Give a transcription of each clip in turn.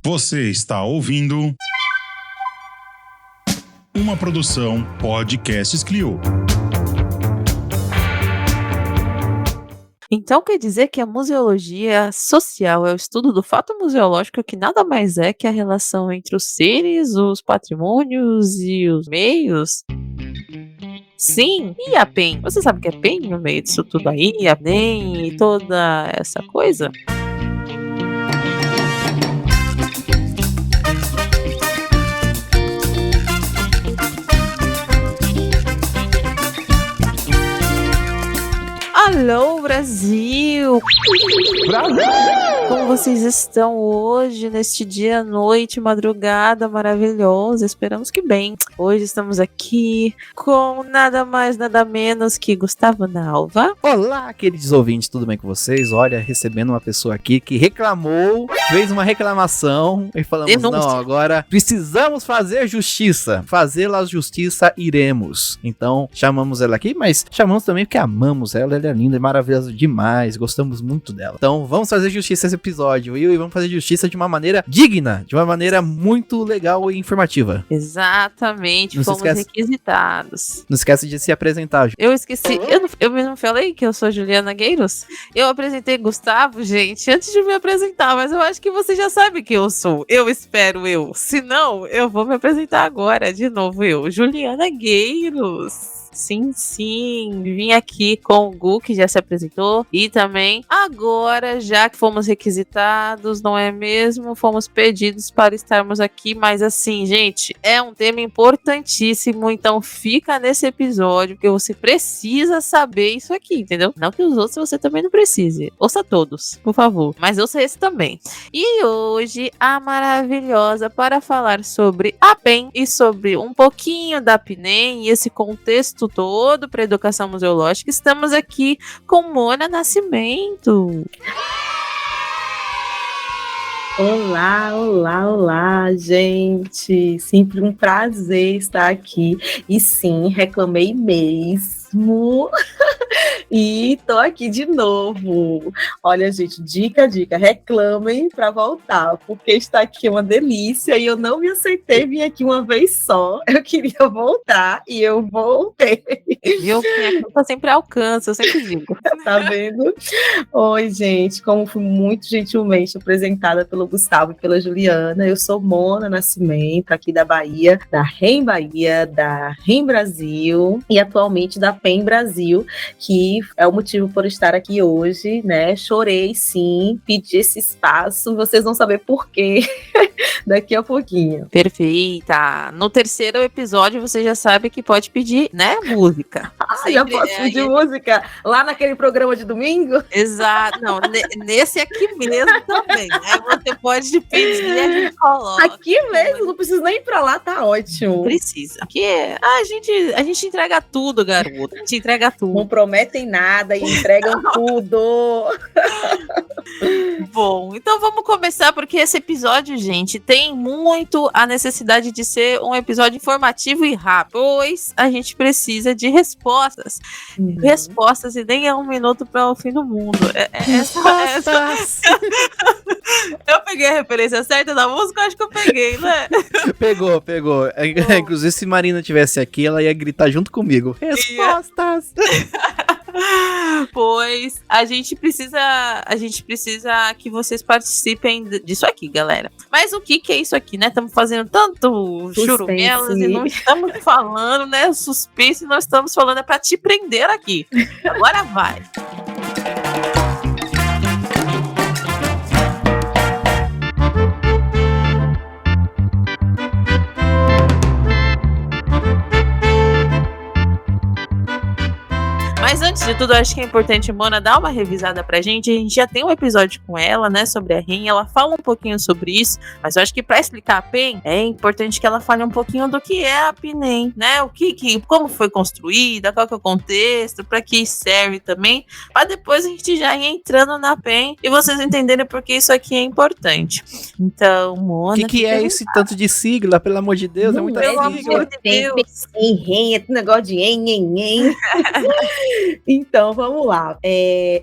Você está ouvindo uma produção Podcasts Clio. Então quer dizer que a museologia social é o estudo do fato museológico, que nada mais é que a relação entre os seres, os patrimônios e os meios? Sim, e a PEN? Você sabe o que é PEN no meio disso tudo aí? A PEN e toda essa coisa? Alô, Brasil! Brasil! Como vocês estão hoje, neste dia, noite, madrugada maravilhosa? Esperamos que bem. Hoje estamos aqui com nada mais, nada menos que Gustavo Nalva. Olá, queridos ouvintes, tudo bem com vocês? Olha, recebendo uma pessoa aqui que reclamou, fez uma reclamação e falamos, denúncia. Não, agora precisamos fazer justiça. Fazê-la justiça, iremos. Então, chamamos ela aqui, mas chamamos também porque amamos ela é linda e maravilhosa demais, gostamos muito dela. Então vamos fazer justiça esse episódio, e vamos fazer justiça de uma maneira digna, de uma maneira muito legal e informativa. Exatamente, fomos requisitados. Não esquece de se apresentar. Eu esqueci, eu não falei que eu sou Juliana Gueiros? Eu apresentei Gustavo, gente, antes de me apresentar, mas eu acho que você já sabe quem eu sou. Eu espero eu. Se não, eu vou me apresentar agora, de novo eu, Juliana Gueiros. Sim, vim aqui com o Gu, que já se apresentou, e também agora, já que fomos requisitados, não é mesmo? Fomos pedidos para estarmos aqui, mas assim, gente, é um tema importantíssimo, então fica nesse episódio, porque você precisa saber isso aqui, entendeu? Não que os outros você também não precise, ouça todos, por favor, mas ouça esse também. E hoje, a maravilhosa para falar sobre a PEN e sobre um pouquinho da PNEM e esse contexto todo para educação museológica, estamos aqui com Mona Nascimento. Olá, gente. Sempre um prazer estar aqui. E sim, reclamei mesmo. E tô aqui de novo. Olha, gente, dica, reclamem para voltar, porque está aqui uma delícia e eu não me aceitei vir aqui uma vez só. Eu queria voltar e eu voltei. Eu tô sempre ao alcance, eu sempre digo. Tá vendo? Oi, gente, como fui muito gentilmente apresentada pelo Gustavo e pela Juliana, eu sou Mona Nascimento, aqui da Bahia, da REM Bahia, da REM Brasil e atualmente da PEN Brasil, que é o motivo por estar aqui hoje, né? Chorei sim, pedi esse espaço, vocês vão saber por quê daqui a pouquinho. Perfeita! No terceiro episódio você já sabe que pode pedir, né, música. Já posso pedir música? Lá naquele programa de domingo? Exato, não, nesse aqui mesmo também, né? Você pode pedir e a gente coloca. Aqui mesmo, não preciso nem ir pra lá, tá ótimo. Precisa. Aqui a gente entrega tudo, garoto. A gente entrega tudo. Não prometem nada e entregam tudo. Bom, então vamos começar, porque esse episódio, gente, tem muito a necessidade de ser um episódio informativo e rápido, pois a gente precisa de respostas. Respostas, e nem é um minuto para o fim do mundo. Respostas! Eu peguei a referência certa da música, acho que eu peguei, né? Pegou. Inclusive, se Marina tivesse aqui, ela ia gritar junto comigo. Respostas! Pois a gente precisa que vocês participem disso aqui, galera. Mas o que é isso aqui, né? Estamos fazendo tanto churumelas e não estamos falando, né? Suspense, nós estamos falando para te prender aqui. Agora vai. Mas antes de tudo, eu acho que é importante, Mona, dar uma revisada pra gente. A gente já tem um episódio com ela, né, sobre a REM. Ela fala um pouquinho sobre isso, mas eu acho que pra explicar a PEN, é importante que ela fale um pouquinho do que é a PNEM, né? Como foi construída, qual que é o contexto, pra que serve também, pra depois a gente já ir entrando na PEN e vocês entenderem por que isso aqui é importante. Então, Mona... O que é esse tanto de sigla, pelo amor de Deus? Não, é muita sigla. sigla. REM, é negócio de Então, vamos lá.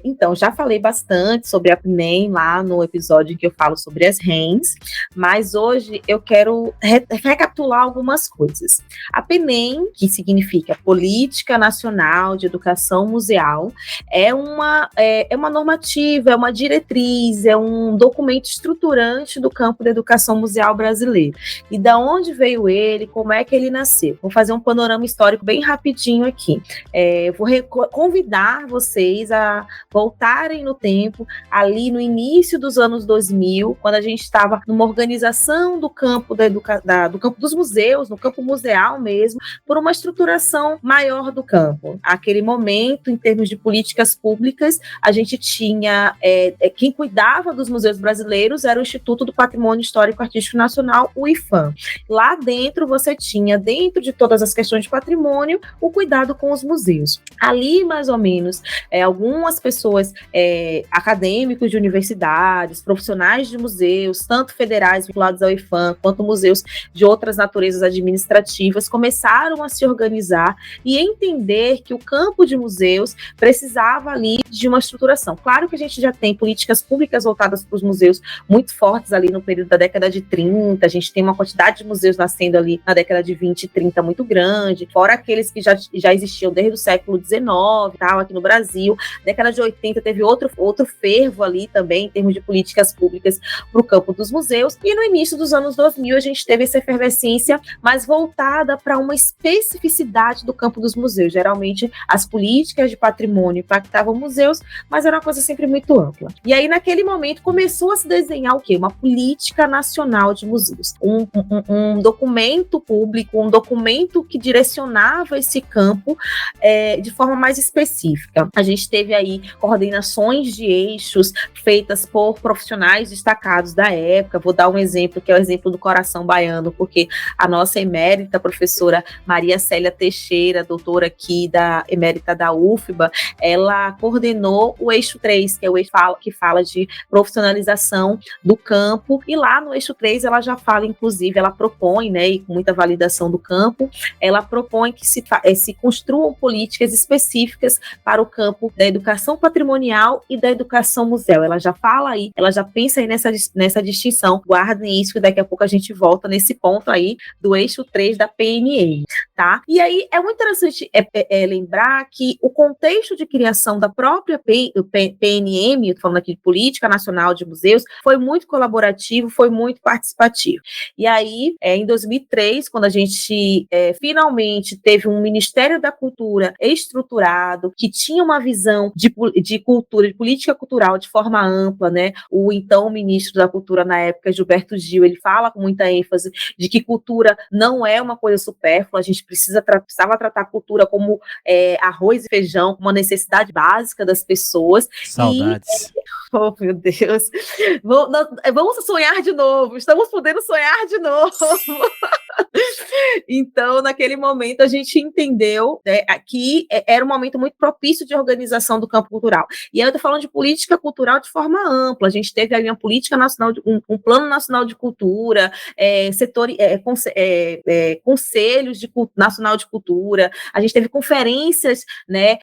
Então, já falei bastante sobre a PNEM lá no episódio em que eu falo sobre as RENs, mas hoje eu quero recapitular algumas coisas. A PNEM, que significa Política Nacional de Educação Museal, é uma normativa, é uma diretriz, é um documento estruturante do campo da educação museal brasileira. E da onde veio ele, como é que ele nasceu? Vou fazer um panorama histórico bem rapidinho aqui. Vou convidar vocês a voltarem no tempo, ali no início dos anos 2000, quando a gente estava numa organização do campo do campo dos museus, no campo museal mesmo, por uma estruturação maior do campo. Aquele momento, em termos de políticas públicas, a gente tinha quem cuidava dos museus brasileiros era o Instituto do Patrimônio Histórico Artístico Nacional, o IPHAN. Lá dentro você tinha, dentro de todas as questões de patrimônio, o cuidado com os museus. Ali, mais ou menos, algumas pessoas, acadêmicos de universidades, profissionais de museus, tanto federais vinculados ao IPHAN, quanto museus de outras naturezas administrativas, começaram a se organizar e entender que o campo de museus precisava ali de uma estruturação. Claro que a gente já tem políticas públicas voltadas para os museus muito fortes ali no período da década de 30, a gente tem uma quantidade de museus nascendo ali na década de 20 e 30 muito grande, fora aqueles que já existiam desde o século XIX, tal, aqui no Brasil. Década de 80 teve outro fervo ali também, em termos de políticas públicas para o campo dos museus, e no início dos anos 2000 a gente teve essa efervescência mais voltada para uma especificidade do campo dos museus. Geralmente as políticas de patrimônio impactavam museus, mas era uma coisa sempre muito ampla. E aí naquele momento começou a se desenhar o quê? Uma política nacional de museus, um documento público, um documento que direcionava esse campo de forma mais específica. A gente teve aí coordenações de eixos feitas por profissionais destacados da época. Vou dar um exemplo, que é o exemplo do Coração Baiano, porque a nossa emérita professora Maria Célia Teixeira, doutora aqui emérita da UFBA, ela coordenou o eixo 3, que é o eixo que fala de profissionalização do campo, e lá no eixo 3 ela já fala, inclusive, ela propõe, né, e com muita validação do campo, ela propõe que se construam políticas específicas para o campo da educação patrimonial e da educação museu. Ela já fala aí, ela já pensa aí nessa distinção. Guardem isso, que daqui a pouco a gente volta nesse ponto aí do eixo 3 da PNM, tá? E aí é muito interessante lembrar que o contexto de criação da própria PNM, eu tô falando aqui de Política Nacional de Museus, foi muito colaborativo, foi muito participativo. E aí, em 2003, quando a gente finalmente teve um Ministério da Cultura estruturado, que tinha uma visão de cultura, de política cultural de forma ampla, né? O então ministro da Cultura na época, Gilberto Gil, ele fala com muita ênfase de que cultura não é uma coisa supérflua, a gente precisava tratar a cultura como arroz e feijão, uma necessidade básica das pessoas. Saudades. Oh, meu Deus. Vamos sonhar de novo. Estamos podendo sonhar de novo. Então, naquele momento, a gente entendeu, né, que era um momento muito propício de organização do campo cultural. E aí eu estou falando de política cultural de forma ampla. A gente teve aí uma política nacional, um plano nacional de cultura, conselhos nacional de cultura. A gente teve conferências, né,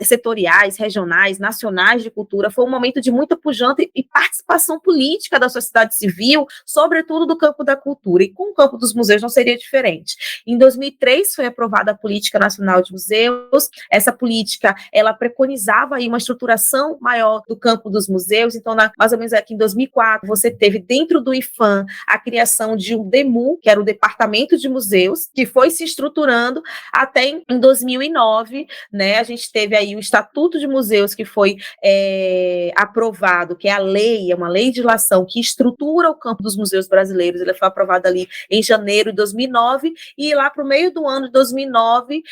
setoriais, regionais, nacionais de cultura. Foi um momento de muita pujança e participação política da sociedade civil, sobretudo do campo da cultura. E com o campo dos museus não seria diferente. Em 2003 foi aprovada a Política Nacional de Museus. Essa política, ela preconizava aí uma estruturação maior do campo dos museus. Então, mais ou menos aqui em 2004, você teve dentro do IPHAN a criação de um DEMU, que era o Departamento de Museus, que foi se estruturando até em 2009, né? A gente teve aí o Estatuto de Museus, que foi aprovado, que é uma lei de legislação que estrutura o campo dos museus brasileiros. Ele foi aprovado ali em janeiro de 2009, e lá para o meio do ano de 2009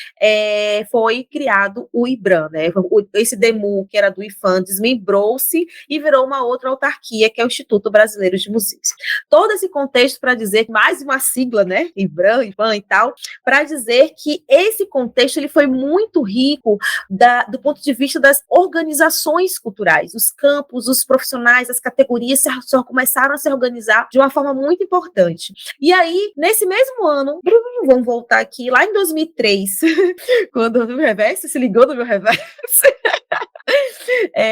foi criado o IBRAM, né? Esse DEMU, que era do IPHAN, desmembrou-se e virou uma outra autarquia, que é o Instituto Brasileiro de Museus. Todo esse contexto para dizer, mais uma sigla, né? IBRAM, IPHAN e tal, para dizer que esse contexto ele foi muito rico do ponto de vista das organizações culturais, os campos, os profissionais, as categorias começaram a se organizar de uma forma muito importante. E aí, nesse mesmo ano, vamos voltar aqui, lá em 2003, quando o Reverso se Segundo meu reverso.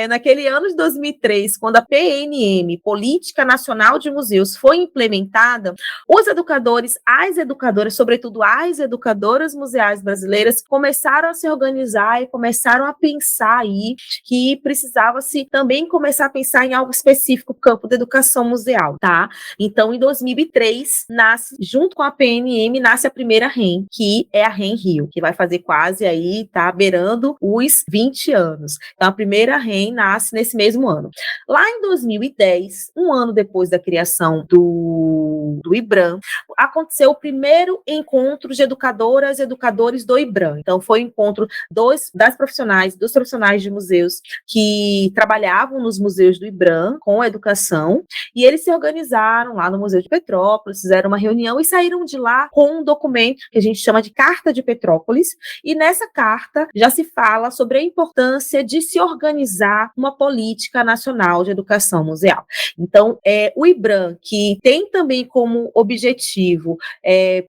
Naquele ano de 2003, quando a PNM, Política Nacional de Museus, foi implementada, os educadores, as educadoras, sobretudo as educadoras museais brasileiras, começaram a se organizar e começaram a pensar aí que precisava-se também começar a pensar em algo específico no campo da educação museal, tá? Então, em 2003, nasce, junto com a PNM, nasce a primeira REM, que é a REM Rio, que vai fazer quase aí, tá beirando os 20 anos. Então, a primeira REM nasce nesse mesmo ano. Lá em 2010, um ano depois da criação do IBRAM, aconteceu o primeiro encontro de educadoras e educadores do IBRAM. Então, foi o encontro dos profissionais de museus que trabalhavam nos museus do IBRAM com a educação, e eles se organizaram lá no Museu de Petrópolis, fizeram uma reunião e saíram de lá com um documento que a gente chama de Carta de Petrópolis, e nessa carta já se fala sobre a importância de se organizar uma política nacional de educação museal. Então, o IBRAM, que tem também como objetivo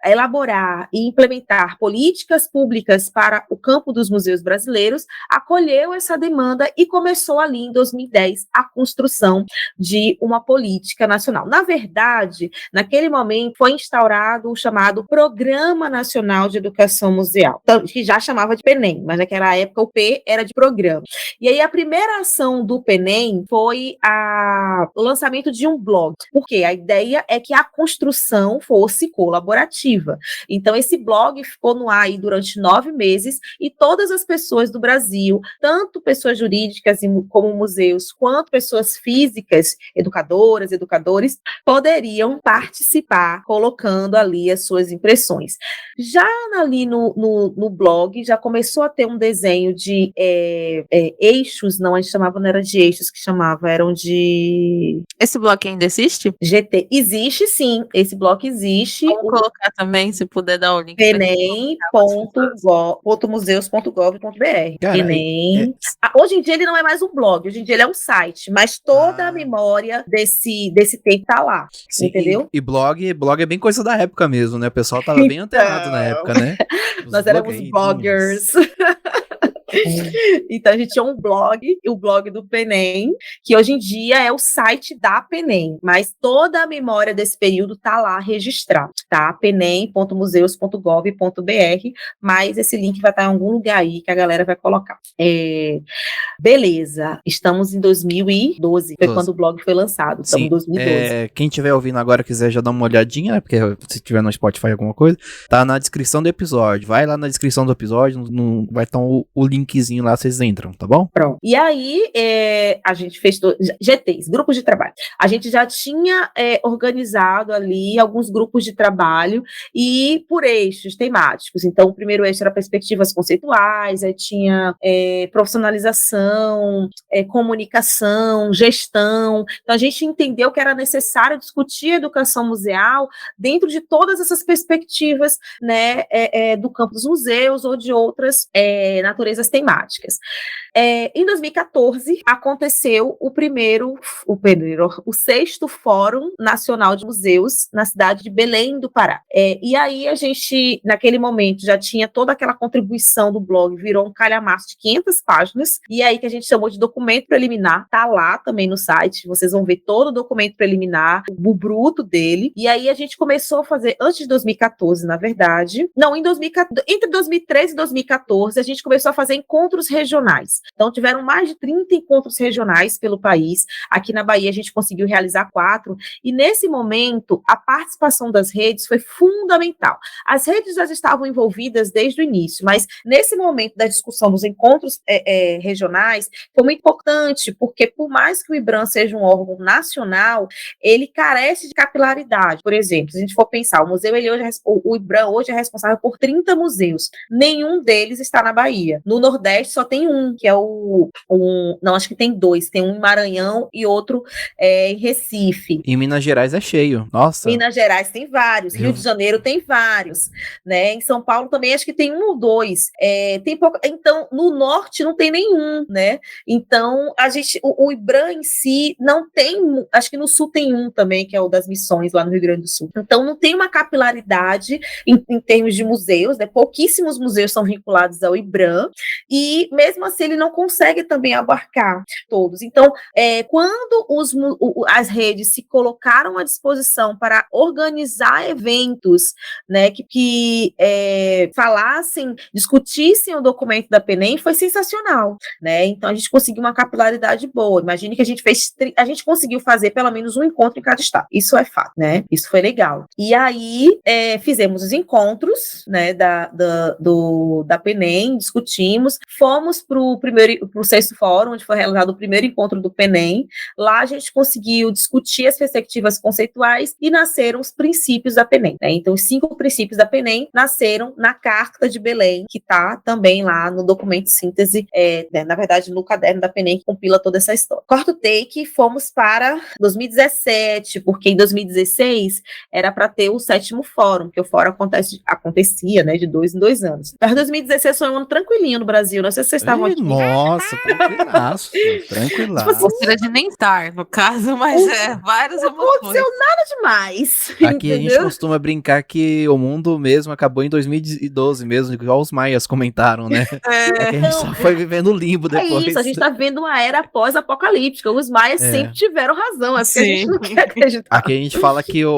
elaborar e implementar políticas públicas para o campo dos museus brasileiros, acolheu essa demanda e começou ali em 2010 a construção de uma política nacional. Na verdade, naquele momento foi instaurado o chamado Programa Nacional de Educação Museal, que já chamava de PNEM, mas naquela época o P era de programa. E aí a primeira ação do PNEM foi o lançamento de um blog, porque a ideia é que a construção fosse colaborativa. Então esse blog ficou no ar aí durante 9 meses e todas as pessoas do Brasil, tanto pessoas jurídicas como museus, quanto pessoas físicas, educadoras, educadores, poderiam participar, colocando ali as suas impressões. Já ali no blog, já começou a ter um desenho de eixos, não, a gente chamava, não era de eixos que chamava, eram de... Esse bloco ainda existe? GT. Existe sim, esse bloco existe. Vamos colocar também, se puder dar o link. penem.museus.gov.br. Penem. Hoje em dia ele não é mais um blog, hoje em dia ele é um site, mas toda a memória desse tempo tá lá, sim, entendeu? E blog é bem coisa da época mesmo, né? O pessoal tava bem antenado na época, né? Nós éramos bloggers. Então a gente tinha um blog, o blog do PNEM, que hoje em dia é o site da PNEM, mas toda a memória desse período tá lá registrada, tá? penem.museus.gov.br, mas esse link vai estar em algum lugar aí que a galera vai colocar. Beleza, estamos em 2012, foi quando o blog foi lançado, estamos em 2012. Quem estiver ouvindo agora quiser já dar uma olhadinha, né? Porque se tiver no Spotify alguma coisa, tá na descrição do episódio, vai lá na descrição do episódio, vai estar o linkzinho lá, vocês entram, tá bom? Pronto. E aí, a gente fez GTs, grupos de trabalho. A gente já tinha organizado ali alguns grupos de trabalho e por eixos temáticos. Então, o primeiro eixo era perspectivas conceituais, aí tinha profissionalização, comunicação, gestão. Então, a gente entendeu que era necessário discutir a educação museal dentro de todas essas perspectivas, né, do campo dos museus ou de outras naturezas temáticas. Em 2014, aconteceu o 6º Fórum Nacional de Museus na cidade de Belém do Pará. E aí a gente, naquele momento, já tinha toda aquela contribuição do blog, virou um calhamaço de 500 páginas, e aí que a gente chamou de documento preliminar, tá lá também no site, vocês vão ver todo o documento preliminar, o bruto dele, e aí a gente começou a fazer, antes de 2014, na verdade, não, entre 2013 e 2014, a gente começou a fazer encontros regionais. Então, tiveram mais de 30 encontros regionais pelo país. Aqui na Bahia, a gente conseguiu realizar 4. E, nesse momento, a participação das redes foi fundamental. As redes já estavam envolvidas desde o início, mas, nesse momento da discussão dos encontros regionais, foi muito importante, porque, por mais que o IBRAM seja um órgão nacional, ele carece de capilaridade. Por exemplo, se a gente for pensar, o IBRAM hoje é responsável por 30 museus. Nenhum deles está na Bahia. No Nordeste, só tem um, que é não, acho que tem 2, tem um em Maranhão e outro em Recife. Em Minas Gerais é cheio, nossa. Minas Gerais tem vários, Rio de Janeiro tem vários, né? Em São Paulo também acho que tem 1 ou 2. Tem pouco, então, no Norte não tem nenhum, né? Então, o IBRAM em si não tem, acho que no Sul tem um também, que é o das Missões, lá no Rio Grande do Sul. Então, não tem uma capilaridade em termos de museus, né? Pouquíssimos museus são vinculados ao IBRAM, e mesmo assim ele não consegue também abarcar todos. Então, quando as redes se colocaram à disposição para organizar eventos, né, que falassem, discutissem o documento da PNEM, foi sensacional, né? Então a gente conseguiu uma capilaridade boa. Imagine que a gente conseguiu fazer pelo menos um encontro em cada estado. Isso é fato, né? Isso foi legal. E aí fizemos os encontros, né, da PNEM, discutimos, fomos para o 6º fórum, onde foi realizado o primeiro encontro do PNEM. Lá a gente conseguiu discutir as perspectivas conceituais e nasceram os princípios da PNEM, né? Então os 5 princípios da PNEM nasceram na Carta de Belém, que está também lá no documento de síntese, na verdade no caderno da PNEM, que compila toda essa história. Quarto take, fomos para 2017, porque em 2016 era para ter o 7º fórum, que o fórum acontecia, né, de 2 em 2 anos. Mas 2016 foi um ano tranquilinho no Brasil, não sei se vocês estavam aqui. Nossa, tranquilaço, tranquilaço. Tipo, gostaria de nem estar, no caso, mas várias emoções. Não aconteceu nada demais. Aqui a gente costuma brincar que o mundo mesmo acabou em 2012 mesmo, igual os maias comentaram, né? Que a gente só foi vivendo o limbo depois. É isso, a gente tá vendo uma era pós-apocalíptica. Os maias sempre tiveram razão, é porque a gente não quer acreditar. Aqui a gente fala que a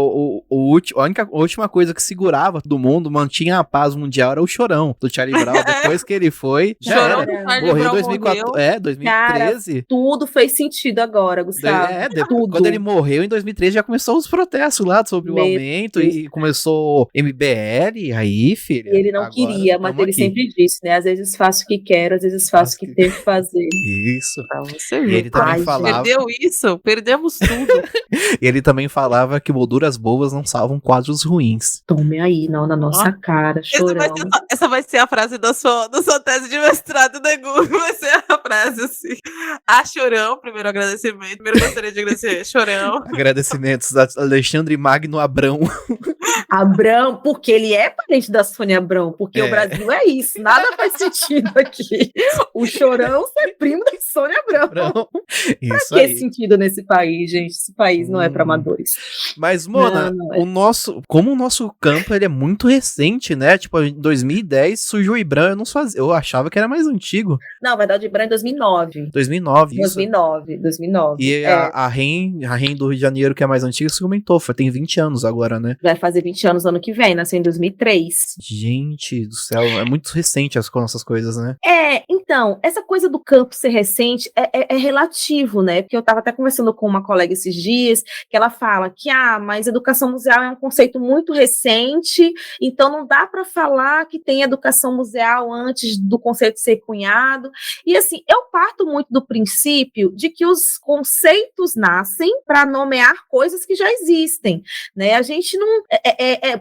última coisa que segurava do mundo, mantinha a paz mundial, era o Chorão do Charlie Brown. Depois que ele foi, já era. Morreu em 2014, 2013. Cara, tudo fez sentido agora, Gustavo. Tudo. Quando ele morreu em 2013, já começou os protestos lá sobre o aumento e começou MBL, aí, filha. E ele não queria, mas ele sempre disse, né? Às vezes faço o que quero, às vezes faço o que tenho que fazer. Isso. Pra você E ver. ele também falava... Perdeu isso? Perdemos tudo. E ele também falava que molduras boas não salvam quadros ruins. Tome aí, não, na nossa cara, Chorão. Essa vai ser a frase da sua tese de mestrado, né, Gu? Vai ser a frase assim. A Chorão, primeiro agradecimento. Primeiro gostaria de agradecer Chorão. Agradecimentos a Alexandre Magno Abrão. Abrão, porque ele é parente da Sônia Abrão, porque o Brasil é isso, nada faz sentido aqui. O Chorão ser primo da Sônia Abrão. Isso pra que aí. sentido nesse país, gente? Esse país não é para amadores. Mas, Mona, como o nosso campo ele é muito recente, né? Tipo, em 2010 surgiu o IBRAM, eu achava que era mais antigo. Não, na verdade, o IBRAM é 2009. 2009, isso. 2009. E a REM do Rio de Janeiro, que é mais antiga, você comentou, tem 20 anos agora, né? Vai fazer 20 anos ano que vem, nasceu em 2003. Gente do céu, é muito recente as coisas, né? Então, essa coisa do campo ser recente é relativo, né? Porque eu estava até conversando com uma colega esses dias, que ela fala que, mas educação museal é um conceito muito recente, então não dá para falar que tem educação museal antes do conceito ser cunhado. E assim, eu parto muito do princípio de que os conceitos nascem para nomear coisas que já existem, né? A gente não...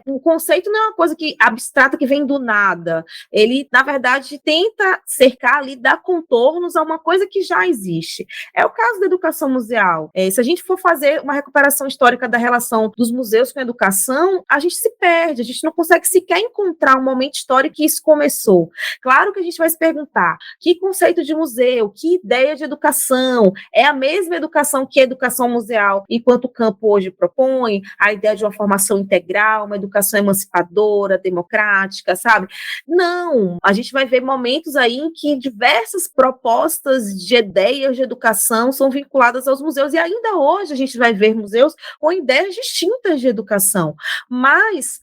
o conceito não é uma coisa abstrata que vem do nada. Ele, na verdade, tenta cercar ali, dar contornos a uma coisa que já existe. É o caso da educação museal. Se a gente for fazer uma recuperação histórica da relação dos museus com a educação, a gente se perde, a gente não consegue sequer encontrar um momento histórico que isso começou. Claro que a gente vai se perguntar, que conceito de museu, que ideia de educação, é a mesma educação que a educação museal, enquanto o campo hoje propõe, a ideia de uma formação integral, uma educação emancipadora, democrática, sabe? Não, a gente vai ver momentos aí em que diversas propostas de ideias de educação são vinculadas aos museus, e ainda hoje a gente vai ver museus com ideias distintas de educação, mas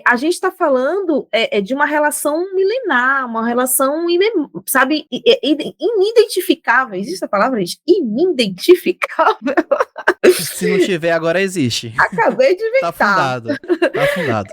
a gente está falando de uma relação milenar, uma relação, sabe, inidentificável. Existe essa palavra, gente? Inidentificável. Se não tiver, agora existe. Acabei de inventar. Tá fundado.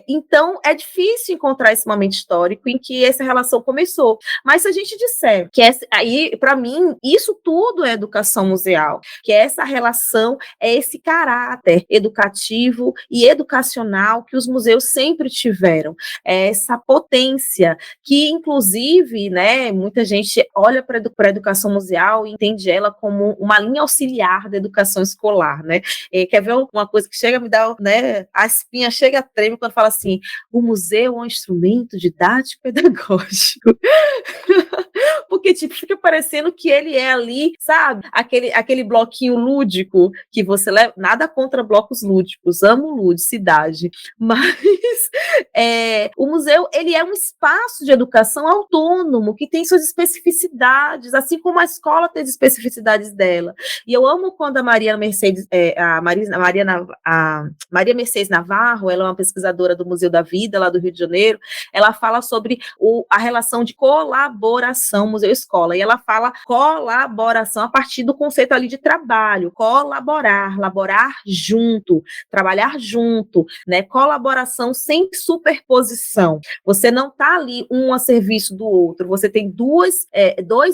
Então, é difícil encontrar esse momento histórico em que essa relação começou. Mas se a gente disser que aí, para mim, isso tudo é educação museal, que essa relação é esse caráter educativo e educacional que os museus sempre tiveram, essa potência que, inclusive, né, muita gente olha para a educação museal e entende ela como uma linha auxiliar da educação escolar, né? Quer ver uma coisa que chega a me dar, né, a espinha chega a tremer quando fala assim, o museu é um instrumento didático pedagógico. Porque, tipo, fica parecendo que ele é ali, sabe? Aquele bloquinho lúdico que você leva. Nada contra blocos lúdicos, amo ludicidade. Mas o museu, ele é um espaço de educação autônomo, que tem suas especificidades, assim como a escola tem as especificidades dela. E eu amo quando a Maria Mercedes Navarro, ela é uma pesquisadora do Museu da Vida, lá do Rio de Janeiro, ela fala sobre a relação de colaboração museu-escola, e ela fala colaboração a partir do conceito ali de trabalho, laborar junto, trabalhar junto, né? Colaboração sem superposição. Você não está ali um a serviço do outro, você tem dois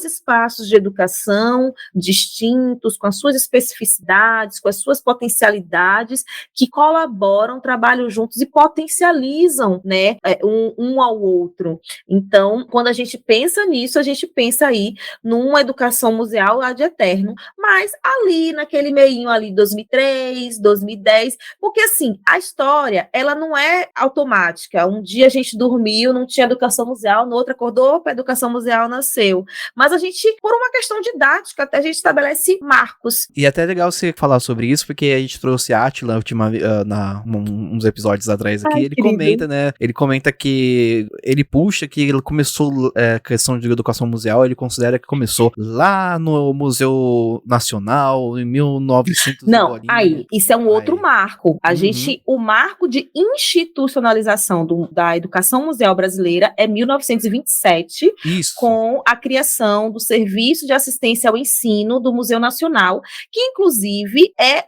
espaços de educação distintos, com as suas especificidades, com as suas potencialidades, que colaboram, trabalham juntos e potencializam, né, um ao outro. Então, quando a gente pensa nisso, a gente pensa aí numa educação museal ad eterno, mas ali, naquele meinho ali, 2003, 2010, porque assim, a história, ela não é automática. Um dia a gente dormiu, não tinha educação museal, no outro acordou, a educação museal nasceu. Mas a gente, por uma questão didática, até a gente estabelece marcos. E até é legal você falar sobre isso, porque a gente trouxe a Átila uns episódios atrás aqui. Ele comenta, né? Ele comenta que ele puxa que ele começou a questão de educação museal, ele considera que começou lá no Museu Nacional, em 1900. Não, isso é um outro marco. O marco de institucionalização da educação museal brasileira é 1927, com a criação do Serviço de Assistência ao Ensino do Museu Nacional, que inclusive é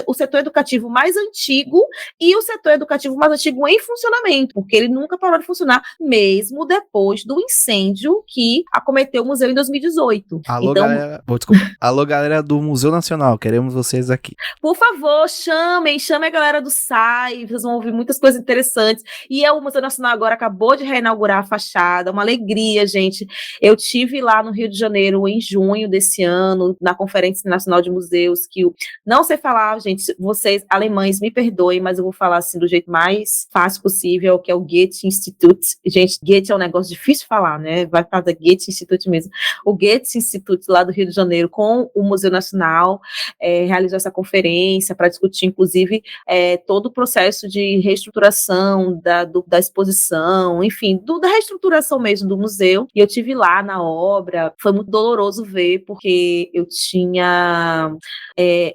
o setor educativo mais antigo e o setor educativo mais antigo em funcionamento, porque ele nunca parou de funcionar, mesmo depois do incêndio que acometeu o museu em 2018. Alô, galera do Museu Nacional, queremos vocês aqui. Por favor, chame a galera do SAI, vocês vão ouvir muitas coisas interessantes. E o Museu Nacional agora acabou de reinaugurar a fachada, uma alegria, gente. Eu tive lá no Rio de Janeiro em junho desse ano, na Conferência Nacional de Museus, que não sei falar, gente, vocês alemães me perdoem, mas eu vou falar assim do jeito mais fácil possível, que é o Goethe Institute. Gente, Goethe é um negócio difícil de falar, né? Vai falar da Goethe Institute mesmo. O Goethe Institute lá do Rio de Janeiro com o Museu Nacional realizou essa conferência para discutir, inclusive, todo o processo de reestruturação da exposição, enfim, da reestruturação mesmo do museu. E eu tive lá na obra, foi muito doloroso ver, porque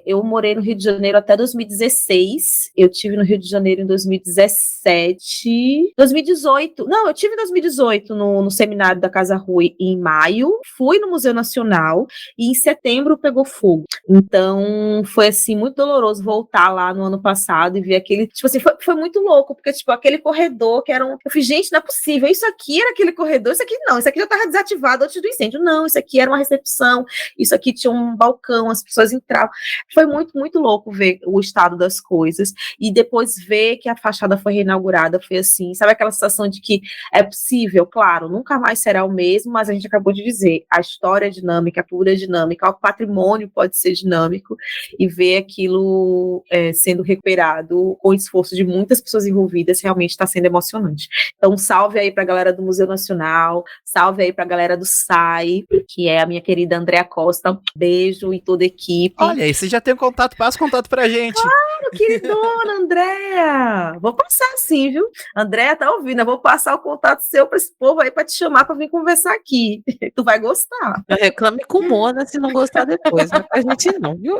eu morei no Rio de Janeiro até 2016, eu tive no Rio de Janeiro em 2017, 2018, não, eu tive em 2018 no seminário da Casa Rui em maio, fui no Museu Nacional e em setembro pegou fogo. Então, foi assim, muito doloroso voltar lá no ano passado e ver aquele, tipo assim, foi muito louco, porque tipo, aquele corredor que era eu falei, gente, não é possível, isso aqui era aquele corredor, isso aqui não, isso aqui já estava desativado antes do incêndio, não, isso aqui era uma recepção, isso aqui tinha um balcão, as pessoas entravam, foi muito, muito louco ver o estado das coisas, e depois ver que a fachada foi reinaugurada, foi assim, sabe aquela sensação de que é possível, claro, nunca mais será o mesmo, mas a gente acabou de dizer, a história é dinâmica, a cultura é dinâmica, o patrimônio pode ser dinâmico, e ver aquilo sendo recuperado com o esforço de muitas pessoas envolvidas, realmente está sendo emocionante. Então, salve aí para a galera do Museu Nacional, salve aí para a galera do SAI, que é a minha querida Andréa Costa, beijo e toda a equipe. Olha aí, você já tem contato, passa contato pra gente. Claro, queridona Andréa, vou passar sim, viu? Andréa tá ouvindo, eu vou passar o contato seu para esse povo aí para te chamar para vir conversar aqui, tu vai gostar. Eu reclame com Mona se não gostar depois, mas a gente não, viu?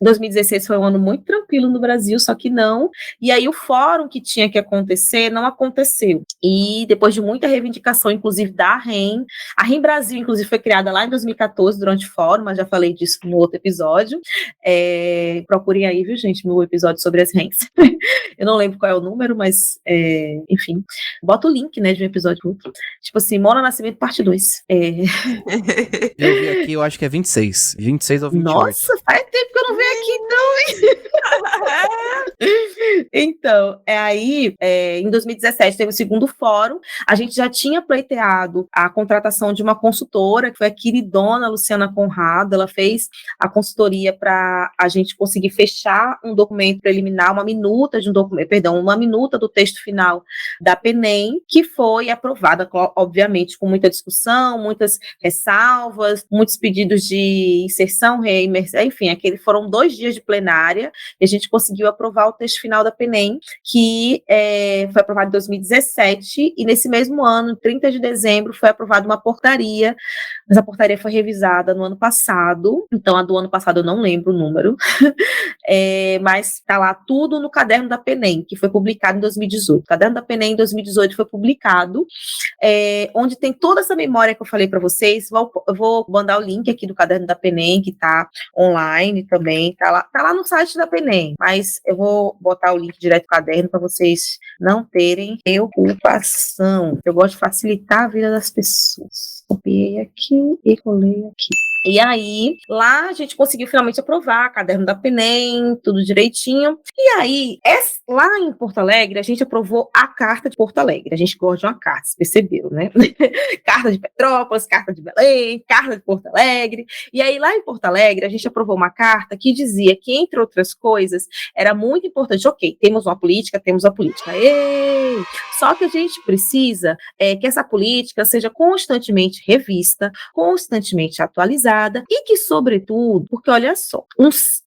2016 foi um ano muito tranquilo no Brasil, só que não, e aí o fórum que tinha que acontecer, não aconteceu, e depois de muita reivindicação, inclusive da REM, a REM Brasil, inclusive, foi criada lá em 2014, durante o fórum, mas já falei disso no outro episódio, procurem aí, viu, gente, meu episódio sobre as REMs, eu não lembro qual é o número, mas, enfim, bota o link, né, de um episódio outro, tipo assim, Mona Nascimento, parte 2. Eu vi aqui, eu acho que é 26 ou 28. Nossa, faz tempo que eu não venho aqui, não, hein? Então, aí, em 2017, teve o segundo fórum, a gente já tinha pleiteado a contratação de uma consultora, que foi a queridona Luciana Conrado. Ela fez a consultoria para a gente conseguir fechar um documento preliminar, uma minuta de um documento, perdão, uma minuta do texto final da PENEM, que foi aprovada, obviamente, com muita discussão, muitas ressalvas, muitos pedidos de inserção, reimersão, enfim, foram 2 dias de plenária, e a gente conseguiu aprovar o texto final da PENEM, que foi aprovado em 2017, e nesse mesmo ano, 30 de dezembro, foi aprovada uma portaria, mas a portaria foi revisada no ano passado, então a do ano passado eu não lembro o número, mas está lá tudo no caderno da PENEM, que foi publicado em 2018. O caderno da PENEM em 2018 foi publicado, onde tem toda essa memória que eu falei para vocês. Eu vou mandar o link aqui do caderno da PENEM, que está online também, tá lá no site da PENEM, mas eu vou botar o link direto do caderno para vocês não terem preocupação. Eu gosto de facilitar a vida das pessoas. Copiei aqui e colei aqui. E aí, lá a gente conseguiu finalmente aprovar, caderno da PENEM, tudo direitinho. E aí, lá em Porto Alegre, a gente aprovou a Carta de Porto Alegre. A gente gosta de uma carta, vocês perceberam, né? Carta de Petrópolis, Carta de Belém, Carta de Porto Alegre. E aí, lá em Porto Alegre, a gente aprovou uma carta que dizia que, entre outras coisas, era muito importante. Ok, temos uma política, Ei! Só que a gente precisa que essa política seja constantemente revista, constantemente atualizada, e que, sobretudo, porque olha só,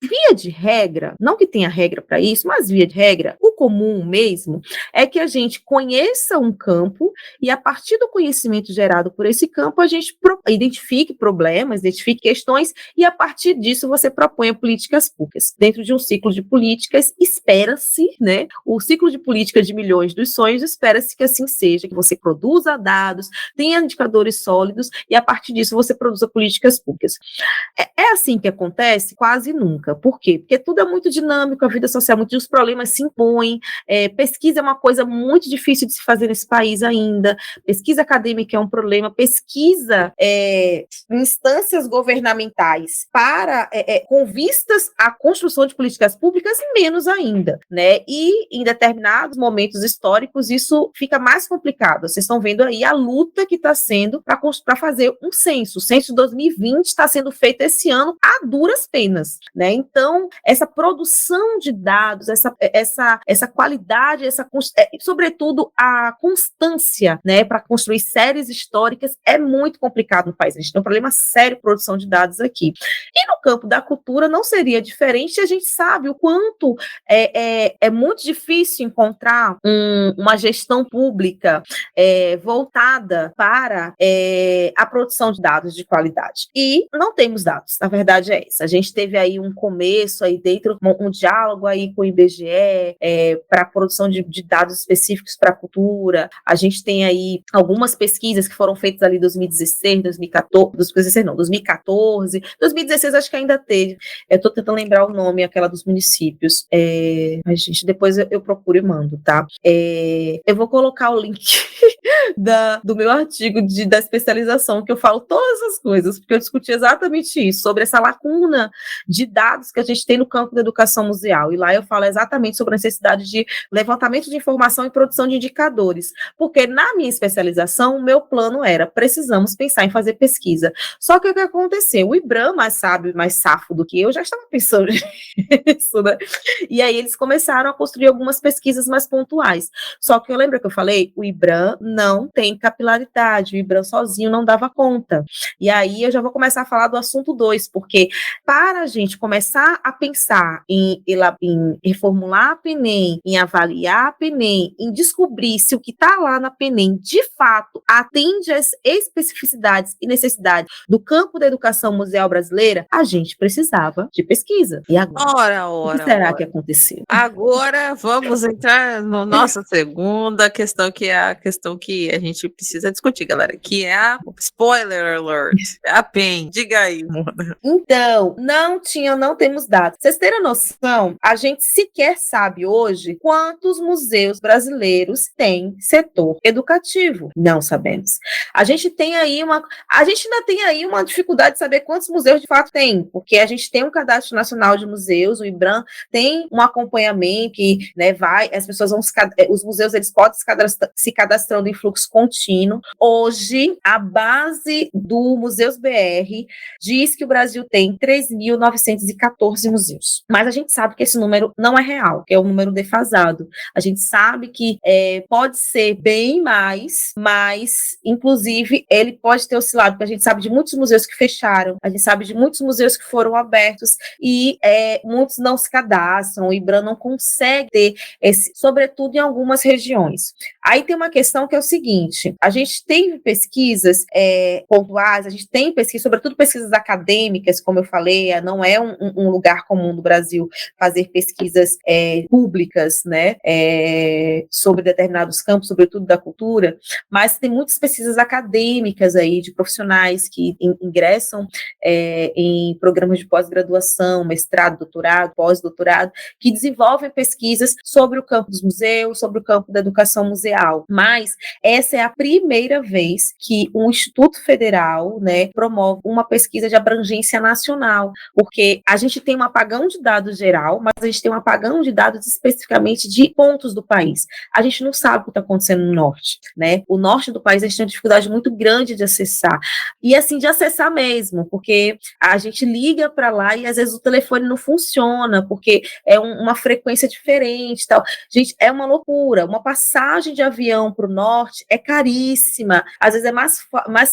via de regra, não que tenha regra para isso, mas via de regra, o comum mesmo é que a gente conheça um campo e, a partir do conhecimento gerado por esse campo, a gente identifique problemas, identifique questões, e a partir disso você proponha políticas públicas. Dentro de um ciclo de políticas, espera-se, né, o ciclo de política de milhões dos sonhos, espera-se que assim seja, que você produza dados, tenha indicadores sólidos, e a partir disso você produza políticas públicas. É assim que acontece? Quase nunca. Por quê? Porque tudo é muito dinâmico, a vida social, muitos problemas se impõem, pesquisa é uma coisa muito difícil de se fazer nesse país ainda, pesquisa acadêmica é um problema, pesquisa em instâncias governamentais com vistas à construção de políticas públicas, menos ainda, né? E em determinados momentos históricos isso fica mais complicado. Vocês estão vendo aí a luta que está sendo para fazer um censo. O censo de 2020 está sendo feito esse ano a duras penas, né? Então, essa produção de dados, essa qualidade, sobretudo a constância, né, para construir séries históricas é muito complicado no país. A gente tem um problema sério de produção de dados aqui. E no campo da cultura não seria diferente. A gente sabe o quanto é muito difícil encontrar uma gestão pública voltada para a produção de dados de qualidade. E não temos dados, a verdade é essa. A gente teve aí um começo aí dentro, um diálogo aí com o IBGE para a produção de dados específicos para a cultura. A gente tem aí algumas pesquisas que foram feitas ali em 2016, 2014, 2016 acho que ainda teve. Eu estou tentando lembrar o nome, aquela dos municípios. Mas, gente, depois eu procuro e mando, tá? Eu vou colocar o link do meu artigo da especialização, que eu falo todas as coisas, porque eu discuti exatamente isso, sobre essa lacuna de dados que a gente tem no campo da educação museal, e lá eu falo exatamente sobre a necessidade de levantamento de informação e produção de indicadores, porque na minha especialização, o meu plano era, precisamos pensar em fazer pesquisa. Só que o que aconteceu? O IBRAM, mais sábio, mais safo do que eu, já estava pensando nisso, né? E aí eles começaram a construir algumas pesquisas mais pontuais. Só que eu lembro que eu falei, o IBRAM não tem capilaridade, o IBRAM sozinho não dava conta. E aí eu já vou começar a falar do assunto 2, porque para a gente começar a pensar em reformular a PENEM, em avaliar a PENEM, em descobrir se o que está lá na PENEM de fato atende às especificidades e necessidades do campo da educação museal brasileira, a gente precisava de pesquisa. E agora? O que será que aconteceu? Agora vamos entrar na nossa segunda questão, que é a questão que a gente precisa discutir, galera, que é a spoiler alert, a PEN. Diga aí, Mona. Então, não temos dados. Vocês terem noção, a gente sequer sabe hoje hoje, quantos museus brasileiros têm setor educativo? Não sabemos. A gente ainda tem aí uma dificuldade de saber quantos museus de fato tem, porque a gente tem um cadastro nacional de museus, o IBRAM tem um acompanhamento que, né, as pessoas vão os museus, eles podem se cadastrando em fluxo contínuo. Hoje, a base do Museus BR diz que o Brasil tem 3.914 museus, mas a gente sabe que esse número não é real, que é um número defasado. A gente sabe que pode ser bem mais, mas, inclusive, ele pode ter oscilado, porque a gente sabe de muitos museus que fecharam, a gente sabe de muitos museus que foram abertos e muitos não se cadastram, o IBRAM não consegue ter sobretudo em algumas regiões. Aí tem uma questão que é o seguinte, a gente tem pesquisas pontuais, a gente tem pesquisas, sobretudo pesquisas acadêmicas, como eu falei, não é um lugar comum do Brasil fazer pesquisas públicas, né, sobre determinados campos, sobretudo da cultura, mas tem muitas pesquisas acadêmicas aí, de profissionais que ingressam em programas de pós-graduação, mestrado, doutorado, pós-doutorado, que desenvolvem pesquisas sobre o campo dos museus, sobre o campo da educação museal. Mas essa é a primeira vez que um Instituto Federal, né, promove uma pesquisa de abrangência nacional, porque a gente tem um apagão de dados geral, mas a gente tem um apagão de dados especificamente de pontos do país. A gente não sabe o que está acontecendo no norte, né? O norte do país a gente tem uma dificuldade muito grande de acessar, e assim, de acessar mesmo, porque a gente liga para lá e às vezes o telefone não funciona, porque é uma frequência diferente, tal. Gente, é uma loucura. Uma passagem de avião para o norte é caríssima, às vezes é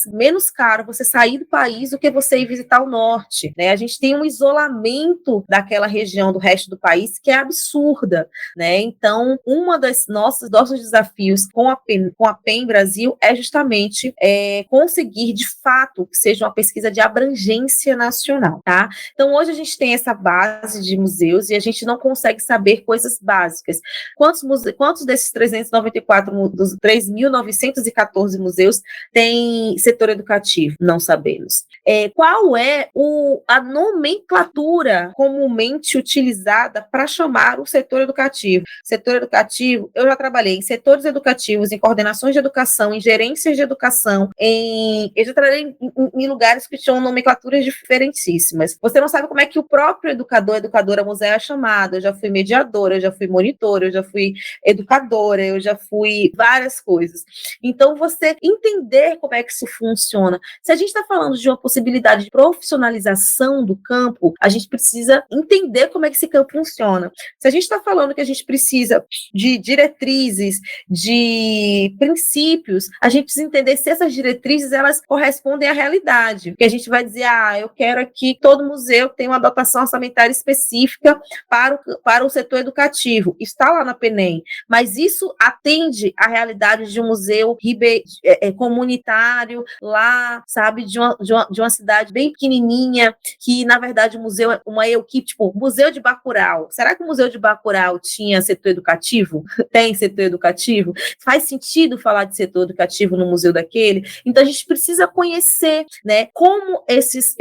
menos caro você sair do país do que você ir visitar o norte, né? A gente tem um isolamento daquela região do resto do país que é absurda, né? Então, uma das nossos desafios com a PEN Brasil é justamente conseguir, de fato, que seja uma pesquisa de abrangência nacional, tá? Então, hoje a gente tem essa base de museus e a gente não consegue saber coisas básicas. Quantos desses 3.914 museus têm setor educativo? Não sabemos. Qual é a nomenclatura comumente utilizada para chamar o setor educativo? Setor educativo, eu já trabalhei em setores educativos, em coordenações de educação, em gerências de educação, eu já trabalhei em lugares que tinham nomenclaturas diferentíssimas. Você não sabe como é que o próprio educadora museu é chamado. Eu já fui mediadora, eu já fui monitora, eu já fui educadora, eu já fui várias coisas. Então, você entender como é que isso funciona. Se a gente está falando de uma possibilidade de profissionalização do campo, a gente precisa entender como é que esse campo funciona. Se a gente está falando que a gente precisa de diretrizes, de princípios, a gente precisa entender se essas diretrizes, elas correspondem à realidade. Porque a gente vai dizer, eu quero aqui que todo museu tenha uma dotação orçamentária específica para o setor educativo. Está lá na PENEM, mas isso atende à realidade de um museu comunitário lá, sabe, de uma cidade bem pequenininha, que, na verdade, o museu é uma equipe, tipo, Museu de Bacurau. Será que o Museu de Bacurau tinha setor educativo? Tem setor educativo? Faz sentido falar de setor educativo no museu daquele? Então, a gente precisa conhecer, né, como esses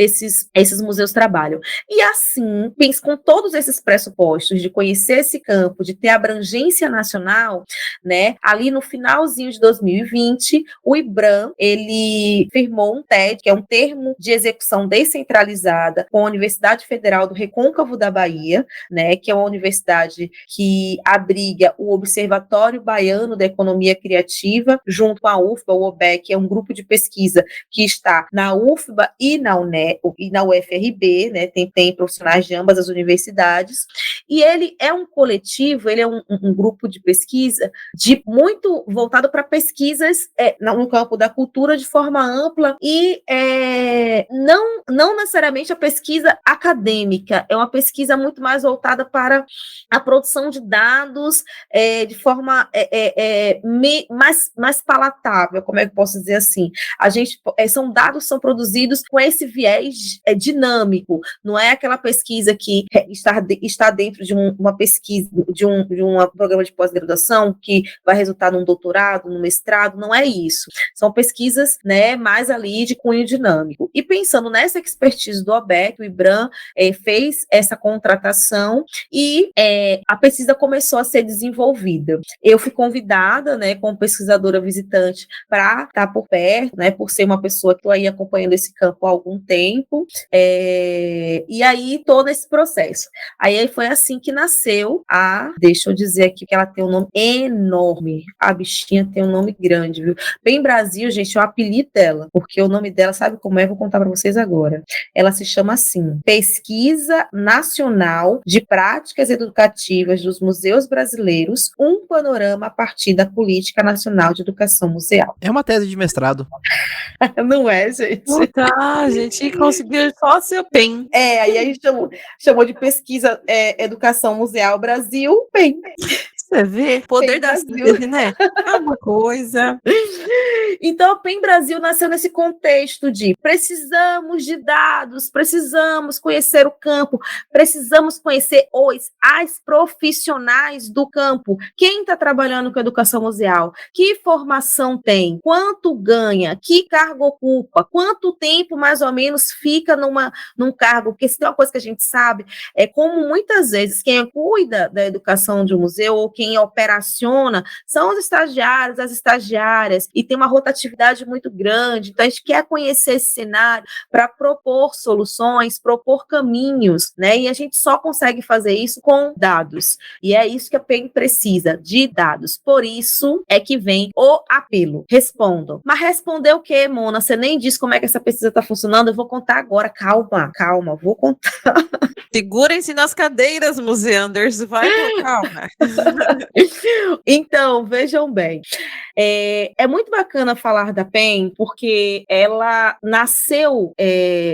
museus trabalham. E assim, com todos esses pressupostos de conhecer esse campo, de ter abrangência nacional, né, ali no finalzinho de 2020, o IBRAM, ele firmou um TED, que é um termo de execução descentralizada, com a Universidade Federal do Recôncavo da Bahia, né, que é uma universidade que abriga o Observatório Baiano da Economia Criativa, junto com a UFBA, o OBEC, que é um grupo de pesquisa que está na UFBA e na UFRB, né, tem profissionais de ambas as universidades, e ele é um coletivo, ele é um grupo de pesquisa muito voltado para pesquisas no campo da cultura de forma ampla e não necessariamente a pesquisa acadêmica, é uma pesquisa muito mais voltada para a produção de dados de forma mais palatável, como é que eu posso dizer assim? Dados são produzidos com esse viés dinâmico, não é aquela pesquisa que está dentro de uma pesquisa, de um programa de pós-graduação que vai resultar num doutorado, num mestrado, não é isso. São pesquisas, né, mais ali de cunho dinâmico. E pensando nessa expertise do OBEC, o IBRAM fez essa contratação e a pesquisa começou a ser desenvolvida. Eu fui convidada, né, como pesquisadora visitante, para estar por perto, né, por ser uma pessoa que estou aí acompanhando esse campo há algum tempo, e aí estou nesse processo. Aí foi assim que nasceu deixa eu dizer aqui que ela tem um nome enorme, a bichinha tem um nome grande, viu? Bem Brasil, gente, é o apelido dela, porque o nome dela, sabe como é? Vou contar para vocês agora. Ela se chama assim, Pesquisa Nacional de Práticas Educativas dos Museus Brasileiros, um panorama a partir da Política Nacional de Educação Museal. É uma tese de mestrado. Não é, gente? Tá, a gente conseguiu só seu PEN. Aí a gente chamou de Pesquisa Educação Museal Brasil, PEN. Você vê? Poder PEN da síntese, né? É uma coisa. Então, a PEN Brasil nasceu nesse contexto de precisamos de dados, precisamos conhecer o campo, precisamos conhecer as profissionais do campo. Quem está trabalhando com educação museal? Que formação tem? Quanto ganha? Que cargo ocupa? Quanto tempo, mais ou menos, fica num cargo? Porque se tem uma coisa que a gente sabe, é como muitas vezes quem cuida da educação de um museu ou quem operaciona são os estagiários, as estagiárias, e tem uma rotatividade muito grande. Então, a gente quer conhecer esse cenário para propor soluções, propor caminhos, né? E a gente só consegue fazer isso com dados. E é isso que a PEN precisa, de dados. Por isso é que vem o apelo. Respondam. Mas responder o quê, Mona? Você nem disse como é que essa pesquisa está funcionando. Eu vou contar agora. Calma, vou contar. Segurem-se nas cadeiras, museanders. Vai com calma. Então, vejam bem. É muito bacana falar da PEN, porque ela nasceu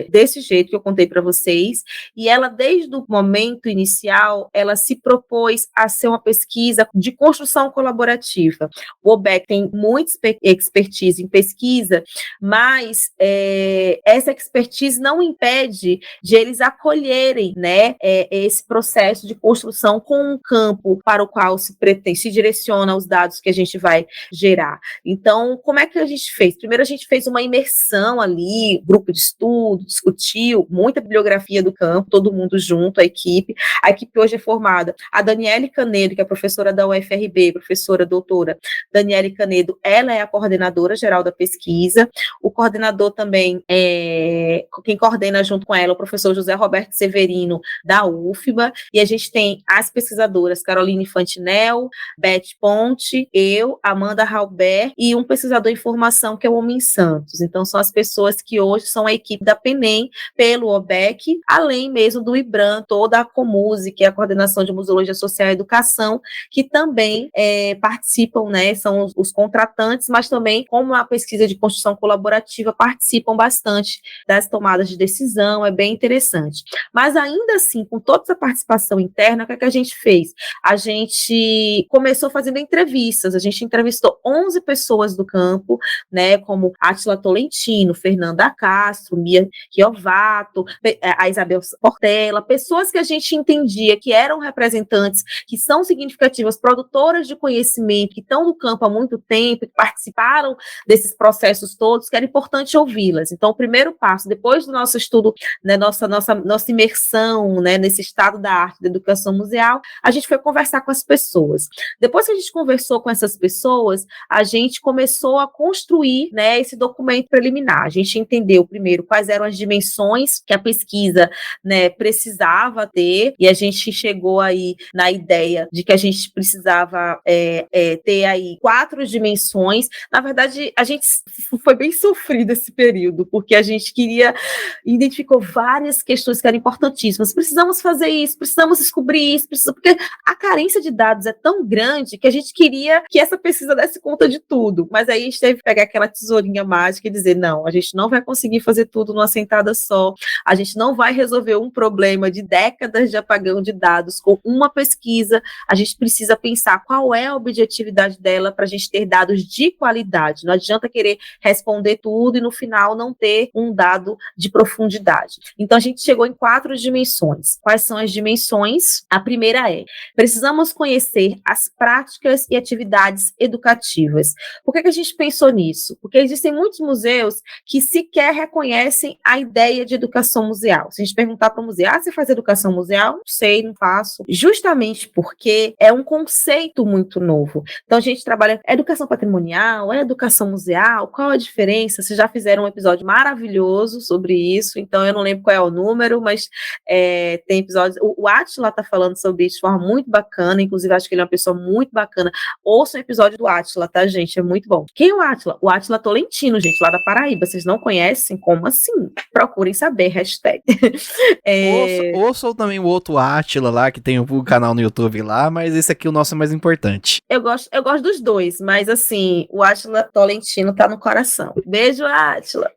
desse jeito que eu contei para vocês, e ela, desde o momento inicial, ela se propôs a ser uma pesquisa de construção colaborativa. O OBEC tem muita expertise em pesquisa, mas essa expertise não impede de eles acolherem, né, esse processo de construção com um campo para o qual se direciona os dados que a gente vai gerar. Então, como é que a gente fez? Primeiro, a gente fez uma imersão ali, grupo de estudo, discutiu, muita bibliografia do campo, todo mundo junto, a equipe. A equipe hoje é formada. A Daniele Canedo, que é professora da UFRB, professora doutora Daniele Canedo, ela é a coordenadora geral da pesquisa. O coordenador também, quem coordena junto com ela, o professor José Roberto Severino, da UFBA, e a gente tem as pesquisadoras Caroline Fantinel, Beth Ponte, eu, Amanda Halber e um pesquisador em formação que é o Homem Santos. Então, são as pessoas que hoje são a equipe da PENEM pelo OBEC, além mesmo do IBRAM, toda a COMUSE, que é a Coordenação de Museologia Social e Educação, que também participam, né, são os contratantes, mas também, como a pesquisa de construção colaborativa, participam bastante das tomadas de decisão, é bem interessante. Mas, ainda assim, com toda essa participação interna, o que a gente fez? A gente começou fazendo entrevistas, a gente entrevistou 11 pessoas do campo, né, como Átila Tolentino, Fernanda Castro, Mia Chiovato, a Isabel Portela, pessoas que a gente entendia que eram representantes, que são significativas, produtoras de conhecimento, que estão no campo há muito tempo, que participaram desses processos todos, que era importante ouvi-las. Então, o primeiro passo, depois do nosso estudo, né, nossa imersão, né, nesse estado da arte, da educação museal, a gente foi conversar com as pessoas. Depois que a gente conversou com essas pessoas, a gente começou a construir, né, esse documento preliminar. A gente entendeu primeiro quais eram as dimensões que a pesquisa, né, precisava ter, e a gente chegou aí na ideia de que a gente precisava ter aí 4 dimensões. Na verdade, a gente foi bem sofrido esse período, porque a gente identificou várias questões que eram importantíssimas. Precisamos fazer isso, precisamos descobrir isso, porque a carência de dados é tão grande que a gente queria que essa pesquisa desse conta de tudo, mas aí a gente teve que pegar aquela tesourinha mágica e dizer, não, a gente não vai conseguir fazer tudo numa sentada só, a gente não vai resolver um problema de décadas de apagão de dados com uma pesquisa, a gente precisa pensar qual é a objetividade dela para a gente ter dados de qualidade, não adianta querer responder tudo e no final não ter um dado de profundidade. Então a gente chegou em 4 dimensões. Quais são as dimensões? A primeira precisamos conhecer as práticas e atividades educativas. Por que a gente pensou nisso? Porque existem muitos museus que sequer reconhecem a ideia de educação museal. Se a gente perguntar para o museu, você faz educação museal? Não sei, não faço. Justamente porque é um conceito muito novo. Então a gente trabalha educação patrimonial, educação museal, qual a diferença? Vocês já fizeram um episódio maravilhoso sobre isso, então eu não lembro qual é o número, mas tem episódios, o Átila está falando sobre isso de forma muito bacana, inclusive acho que ele é uma pessoa muito bacana. Ouça o episódio do Átila, tá, gente? É muito bom. Quem é o Átila? O Átila Tolentino, gente, lá da Paraíba. Vocês não conhecem? Como assim? Procurem saber, hashtag. Ouçam também o outro Átila lá, que tem o canal no YouTube lá, mas esse aqui, o nosso é mais importante. Eu gosto dos dois, mas assim, o Átila Tolentino tá no coração. Beijo, Átila.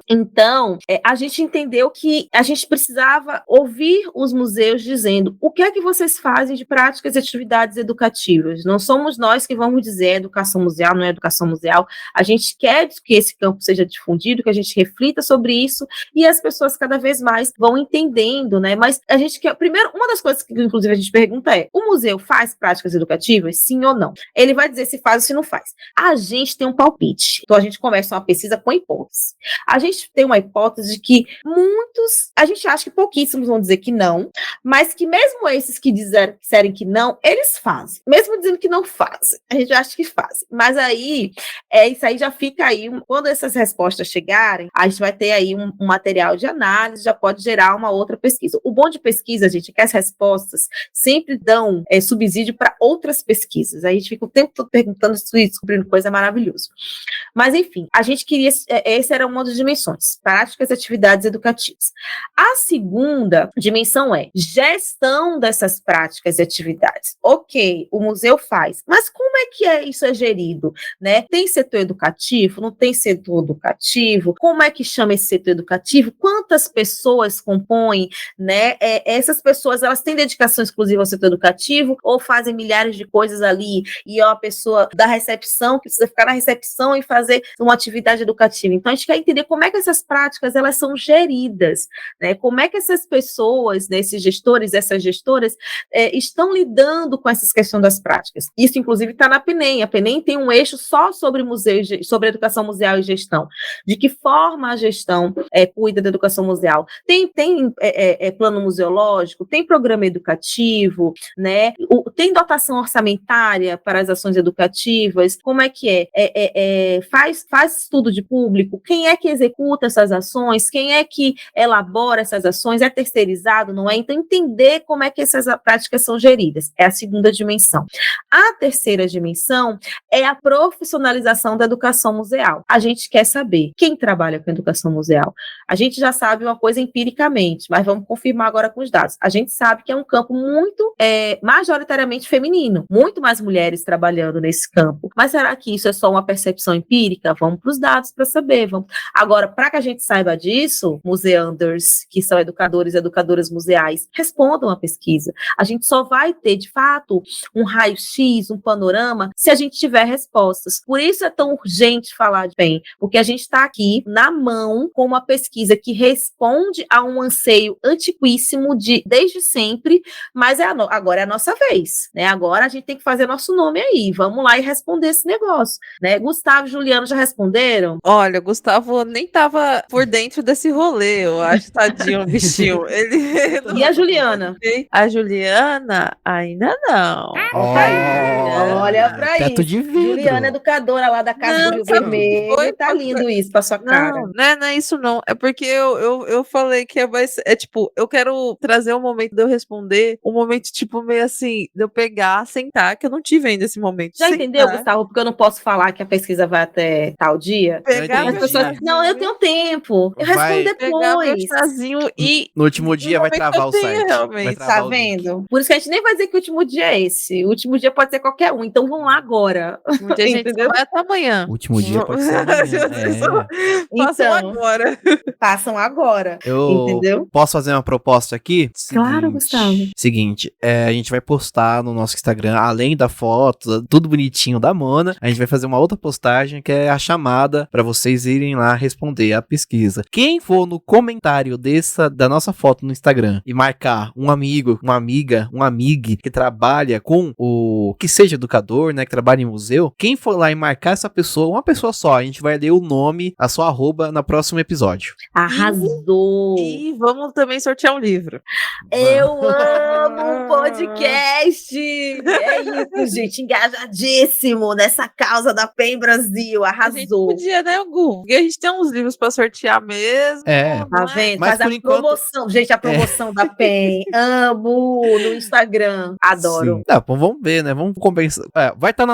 Então, a gente entendeu que a gente precisava ouvir os museus dizendo o que é que vocês fazem de práticas e atividades educativas. Não somos nós que vamos dizer educação museal, não é educação museal. A gente quer que esse campo seja difundido, que a gente reflita sobre isso e as pessoas cada vez mais vão entendendo, né? Mas a gente quer, primeiro, uma das coisas que inclusive a gente pergunta é, o museu faz práticas educativas, sim ou não? Ele vai dizer se faz ou se não faz. A gente tem um palpite, então a gente começa uma pesquisa com hipótese. A gente tem uma hipótese de que a gente acha que pouquíssimos vão dizer que não, mas que mesmo esses que disserem que não, eles fazem. Mesmo dizendo que não fazem, a gente acha que fazem. Mas aí, isso aí já fica aí, quando essas respostas chegarem, a gente vai ter aí um material de análise, já pode gerar uma outra pesquisa. O bom de pesquisa, gente, é que as respostas sempre dão subsídio para outras pesquisas. Aí a gente fica o tempo todo perguntando e descobrindo coisa maravilhosa. Mas, enfim, a gente queria, essa era uma das dimensões, práticas e atividades educativas. A segunda dimensão é gestão dessas práticas e atividades. Ok, o museu faz, mas como é que isso é gerido, né? Tem setor educativo? Não tem setor educativo? Como é que chama esse setor educativo? Quantas pessoas compõem, né? Essas pessoas, elas têm dedicação exclusiva ao setor educativo ou fazem milhares de coisas ali e é uma pessoa da recepção que precisa ficar na recepção e fazer uma atividade educativa? Então, a gente quer entender como é que essas práticas, elas são geridas, né? Como é que essas pessoas, né, esses gestores, essas gestoras, estão lidando com essas questões das práticas. Isso, inclusive, está na PNEM. A PNEM tem um eixo só sobre museu, sobre educação museal e gestão. De que forma a gestão cuida da educação museal? Tem plano museológico, tem programa educativo, né? Tem dotação orçamentária para as ações educativas? Como é que faz estudo de público? Quem é que executa essas ações? Quem é que elabora essas ações? É terceirizado, não é? Então, entender como é que essas práticas são geridas. É a segunda dimensão. A terceira dimensão é a profissionalização da educação museal. A gente quer saber quem trabalha com educação museal. A gente já sabe uma coisa empiricamente, mas vamos confirmar agora com os dados. A gente sabe que é um campo muito majoritariamente feminino, muito mais mulheres trabalhando nesse campo. Mas será que isso é só uma percepção empírica? Vamos para os dados para saber. Agora, para que a gente saiba disso, museanders, que são educadores e educadoras museais, respondam a pesquisa. A gente só vai ter, de fato, um raio-x, um panorama, se a gente tiver respostas. Por isso é tão urgente falar de bem, porque a gente está aqui na mão com uma pesquisa que responde a um anseio antiquíssimo desde sempre, mas agora é a nossa vez, né? Agora a gente tem que fazer nosso nome aí. Vamos lá e responder esse negócio, né? Gustavo e Juliano já responderam? Olha, o Gustavo nem tava por dentro desse rolê, eu acho, tadinho, bichinho. E a Juliana? A Juliana, ainda não. Olha pra teto isso. De vidro. Juliana, educadora lá da Casa do Rio Vermelho. Tá lindo isso pra sua cara. Não é isso não. É porque eu falei que tipo, eu quero trazer um momento de eu responder, um momento, tipo, meio assim, de eu pegar, sentar, que eu não tive ainda esse momento. Já entendeu, Gustavo? Porque eu não posso falar que a pesquisa vai até tal dia. Pegar as pessoas, não, eu tenho tempo. Eu respondo depois. E no último dia vai travar o site. Realmente, tá vendo? Por isso que a gente nem vai dizer que o último dia é esse. O último dia pode ser qualquer um. Então vamos lá agora. Muita gente vai até amanhã. O último dia pode ser amanhã. Passam agora. Passam agora. Eu entendeu? Posso fazer uma proposta aqui? Claro, Gustavo. Seguinte, a gente vai postar no nosso Instagram, além da foto, tudo bonitinho da Mona, a gente vai fazer uma outra postagem que é a chamada para vocês irem lá responder a pesquisa. Quem for no comentário da nossa foto no Instagram e marcar um amigo, uma amiga, um amigue que trabalha com que seja educador educador, né, que trabalha em museu, quem for lá e marcar essa pessoa, uma pessoa só, a gente vai ler o nome, a sua arroba no próximo episódio. Arrasou! E vamos também sortear um livro. Eu amo podcast! É isso, gente, engajadíssimo nessa causa da PEN Brasil, A gente arrasou! podia, né, Gu? Porque a gente tem uns livros pra sortear mesmo. É. Tá vendo? Mas Faz a por enquanto- promoção, gente, a promoção da PEN. Amo no Instagram, adoro. Sim. Tá, bom, vamos ver, né? Vamos compensar. Vai estar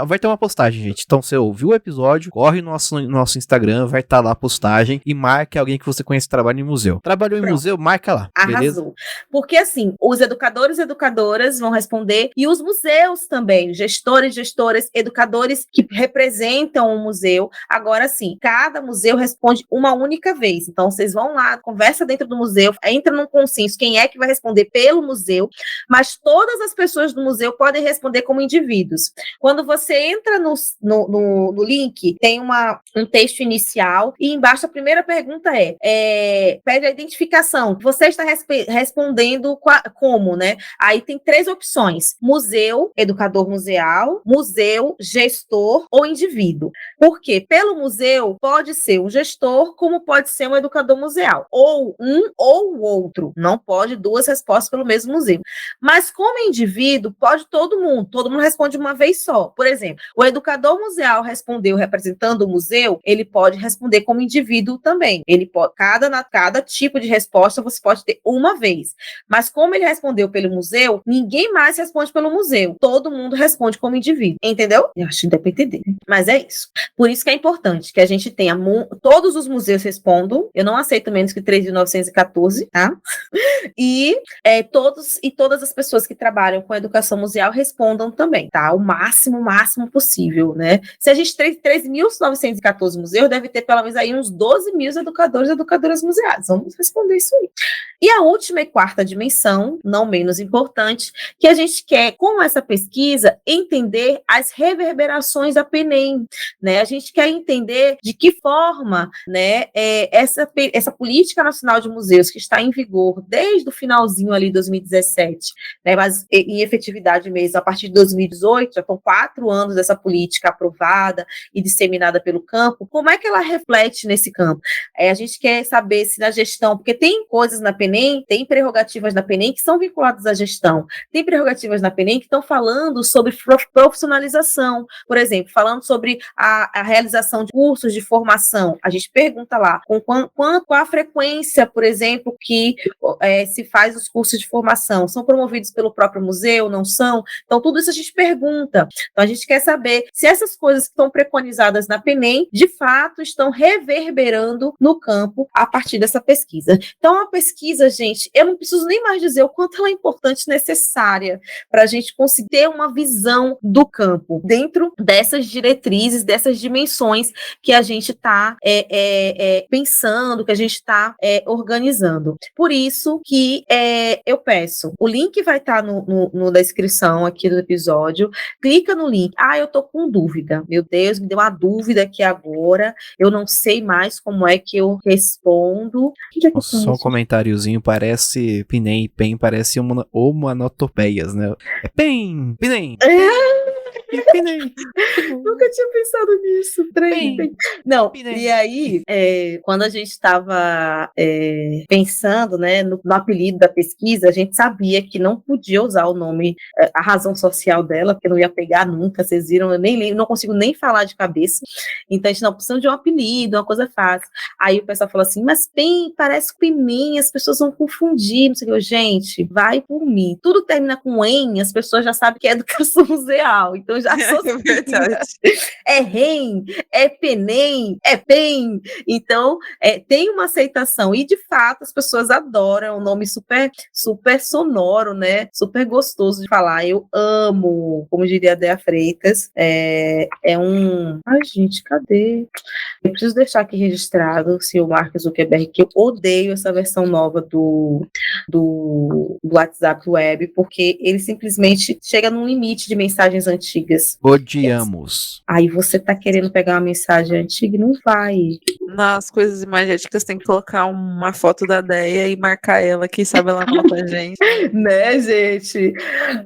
vai ter uma postagem, gente. Então, você ouviu o episódio, corre no nosso Instagram, vai estar lá a postagem e marque alguém que você conhece que trabalha em museu. Trabalhou em Pronto. museu, marca lá. Arrasou. Beleza? Porque assim, os educadores e educadoras vão responder e os museus também, gestores, gestoras, educadores que representam o museu. Agora sim, cada museu responde uma única vez. Então vocês vão lá, conversa dentro do museu, entra num consenso quem é que vai responder pelo museu, mas todas as pessoas do museu podem responder como indivíduos. Quando você entra no link, tem um texto inicial e embaixo a primeira pergunta pede a identificação. Você está respondendo como, né? Aí tem 3 opções: museu, educador museal, museu, gestor ou indivíduo. Por quê? Pelo museu pode ser um gestor, como pode ser um educador museal, ou um ou o outro. Não pode 2 respostas pelo mesmo museu. Mas como indivíduo, pode todo mundo responde uma vez só. Por exemplo, o educador museal respondeu representando o museu, ele pode responder como indivíduo também. Ele pode, cada tipo de resposta você pode ter uma vez. Mas como ele respondeu pelo museu, ninguém mais responde pelo museu. Todo mundo responde como indivíduo. Entendeu? Eu acho que dá para entender. Mas é isso. Por isso que é importante que a gente tenha todos os museus respondam. Eu não aceito menos que 3.914, tá? E todas as pessoas que trabalham com educação museal respondam também, tá? O máximo possível, né? Se a gente tem 3.914 museus, deve ter pelo menos aí uns 12.000 educadores e educadoras museais. Vamos responder isso aí. E a última e quarta dimensão, não menos importante, que a gente quer, com essa pesquisa, entender as reverberações da PENEM, né? A gente quer entender de que forma, né, essa política nacional de museus que está em vigor desde o finalzinho ali de 2017, né, mas em efetividade mesmo, a partir de 2018, já estão 4 anos dessa política aprovada e disseminada pelo campo, como é que ela reflete nesse campo? A gente quer saber se na gestão, porque tem coisas na PENEM, tem prerrogativas na PENEM que são vinculadas à gestão, tem prerrogativas na PENEM que estão falando sobre profissionalização, por exemplo, falando sobre a realização de cursos de formação. A gente pergunta lá, qual a frequência, por exemplo, que se faz os cursos de formação? São promovidos pelo próprio museu? Não são? Então, tudo isso a gente pergunta. Então, a gente quer saber se essas coisas que estão preconizadas na PENEM, de fato, estão reverberando no campo a partir dessa pesquisa. Então, a pesquisa, gente, eu não preciso nem mais dizer o quanto ela é importante e necessária para a gente conseguir ter uma visão do campo dentro dessas diretrizes, dessas dimensões que a gente está pensando, que a gente está organizando. Por isso que eu peço, o link vai estar na descrição aqui do episódio, clica no link. Eu tô com dúvida, meu Deus, me deu uma dúvida aqui agora, eu não sei mais como é que eu respondo. Só um comentáriozinho, parece PENEM e PEN, parece homonotopeias, né? É PEN, PENEM. Nunca tinha pensado nisso. Não, e aí, quando a gente estava pensando, né, no apelido da pesquisa, a gente sabia que não podia usar o nome, a razão social dela, porque não ia pegar nunca, vocês viram, eu nem lembro, não consigo nem falar de cabeça. Então a gente não precisa de um apelido, uma coisa fácil. Aí o pessoal falou assim, mas PEN, parece PENEM, as pessoas vão confundir, não sei o que. Gente, vai por mim. Tudo termina com EM, as pessoas já sabem que é educação museal, então já É verdade. É REM, é PENEM, é PEN. Então, tem uma aceitação. E, de fato, as pessoas adoram. É um nome super, super sonoro, né? Super gostoso de falar. Eu amo, como diria a Dea Freitas. Ai, gente, cadê? Eu preciso deixar aqui registrado, senhor Mark Zuckerberg, que eu odeio essa versão nova do WhatsApp Web, porque ele simplesmente chega num limite de mensagens antigas. antigas. Odiamos. Aí você tá querendo pegar uma mensagem antiga e não vai. Nas coisas imagéticas tem que colocar uma foto da Deia e marcar ela, quem sabe ela nota a gente. Né, gente?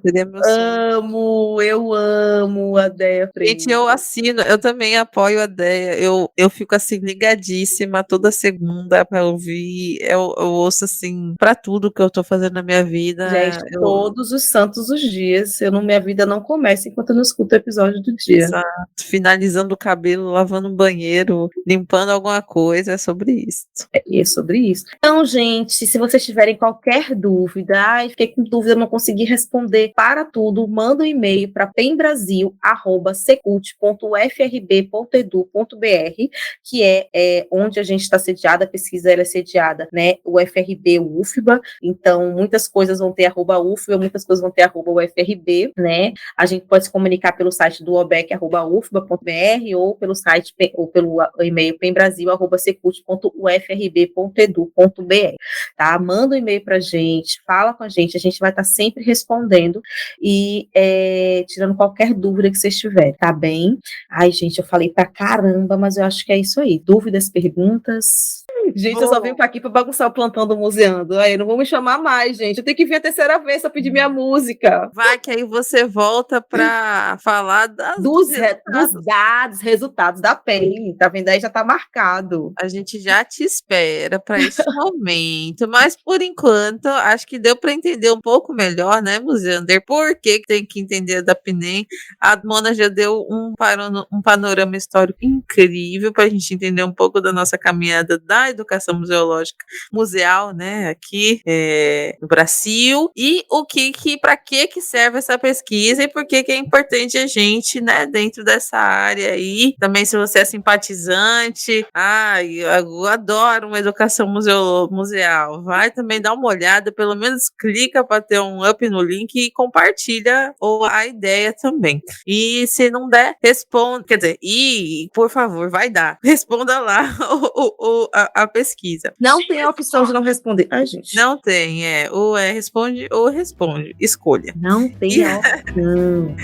Seria meu sonho. Eu amo a Deia Freitas. Gente, eu assino, eu também apoio a Deia. Eu fico assim ligadíssima toda segunda pra ouvir. Eu ouço assim pra tudo que eu tô fazendo na minha vida. Gente, todos os santos os dias. Minha vida não começa enquanto eu não escuto o episódio do dia. Exato. Finalizando o cabelo, lavando o banheiro, limpando alguma coisa, é sobre isso. É sobre isso. Então, gente, se vocês tiverem qualquer dúvida, fiquei com dúvida, não consegui responder para tudo, manda um e-mail para pembrasil@secult.ufrb.edu.br, que é onde a gente está sediada, a pesquisa ela é sediada, né? O FRB, o UFBA, então muitas coisas vão ter @UFBA, muitas coisas vão ter @UFRB, né? A gente pode se comunicar pelo site do obec@ufba.br ou pelo site ou pelo e-mail pembrasil@secult.ufrb.edu.br, tá? Manda um e-mail pra gente, fala com a gente vai estar sempre respondendo e tirando qualquer dúvida que vocês tiverem, tá bem? Ai, gente, eu falei pra caramba, mas eu acho que é isso aí. Dúvidas, perguntas? Gente, eu só vim pra aqui pra bagunçar o plantão do Museando. Aí, não vou me chamar mais, gente. Eu tenho que vir a terceira vez pra pedir minha música. Vai que aí você volta pra falar dos dados, resultados da PEN. Tá vendo aí? Já tá marcado. A gente já te espera para esse momento, mas por enquanto, acho que deu para entender um pouco melhor, né, Museander? Por que tem que entender da PNEM? A Mona já deu um panorama histórico incrível para a gente entender um pouco da nossa caminhada da educação museológica museal, né, aqui no Brasil, e para que serve essa pesquisa e por que é importante a gente, né, dentro dessa área aí. Também, se você é simpatizante, eu adoro uma educação museal, vai também dar uma olhada, pelo menos clica para ter um up no link e compartilha a ideia também. E se não der, responda, quer dizer, por favor, vai dar, responda lá a pesquisa. Não tem a opção de não responder. Ai, gente. Não tem, ou responde ou responde, escolha. Não tem a opção.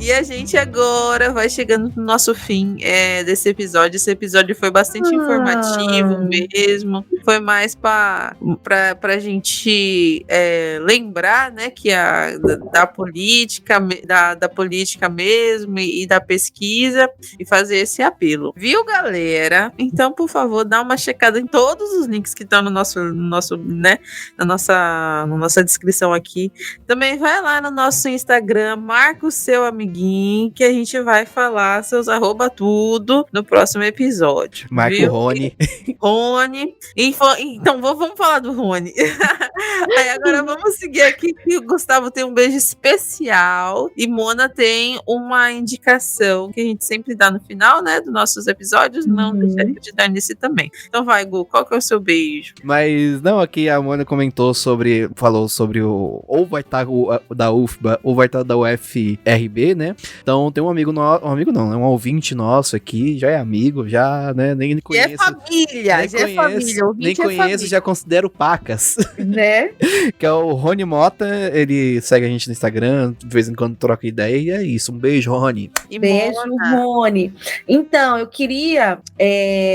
E a gente agora vai chegando no nosso fim desse episódio. Esse episódio foi bastante informativo mesmo. Foi mais pra gente lembrar, né, que da política mesmo e da pesquisa e fazer esse apelo. Viu, galera? Então, por favor, dá uma checada em todos os links que estão no nosso, né, na nossa descrição aqui. Também vai lá no nosso Instagram, marca o seu amiguinho, que a gente vai falar seus @ tudo no próximo episódio. Marca o Rony. Rony. Então, vamos falar do Rony. Aí agora vamos seguir aqui, que o Gustavo tem um beijo especial e Mona tem uma indicação que a gente sempre dá no final, né, dos nossos episódios. Não deixaria de dar nesse também. Então vai, Gu, qual que é o seu beijo? Mas não, aqui a Mona falou sobre ou vai estar da UFBA ou vai estar da UFRB, né? Então tem um um ouvinte nosso aqui, já é amigo, já, né, nem conheço. É família. Nem conheço, já considero pacas. Né? Que é o Rony Mota, ele segue a gente no Instagram, de vez em quando troca ideia, e é isso. Um beijo, Rony. Beijo, Rony. Então, eu queria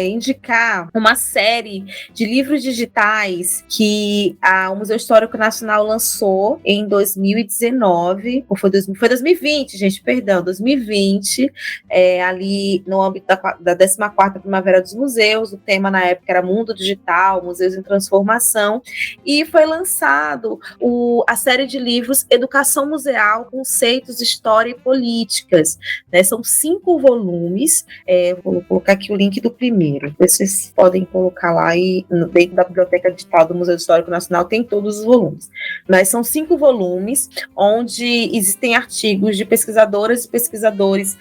indicar uma série de livros digitais que o Museu Histórico Nacional lançou em 2019, ou foi 2020, gente, perdão, 2020, ali no âmbito da 14ª Primavera dos Museus. O tema na época era Mundo Digital, Museus em Transformação, e foi lançado a série de livros Educação Museal, Conceitos, História e Políticas, né? São 5 volumes, vou colocar aqui o link do primeiro, vocês podem colocar lá, e dentro da Biblioteca Digital do Museu Histórico Nacional tem todos os volumes, mas são 5 volumes, onde existem artigos de pesquisadoras e pesquisadores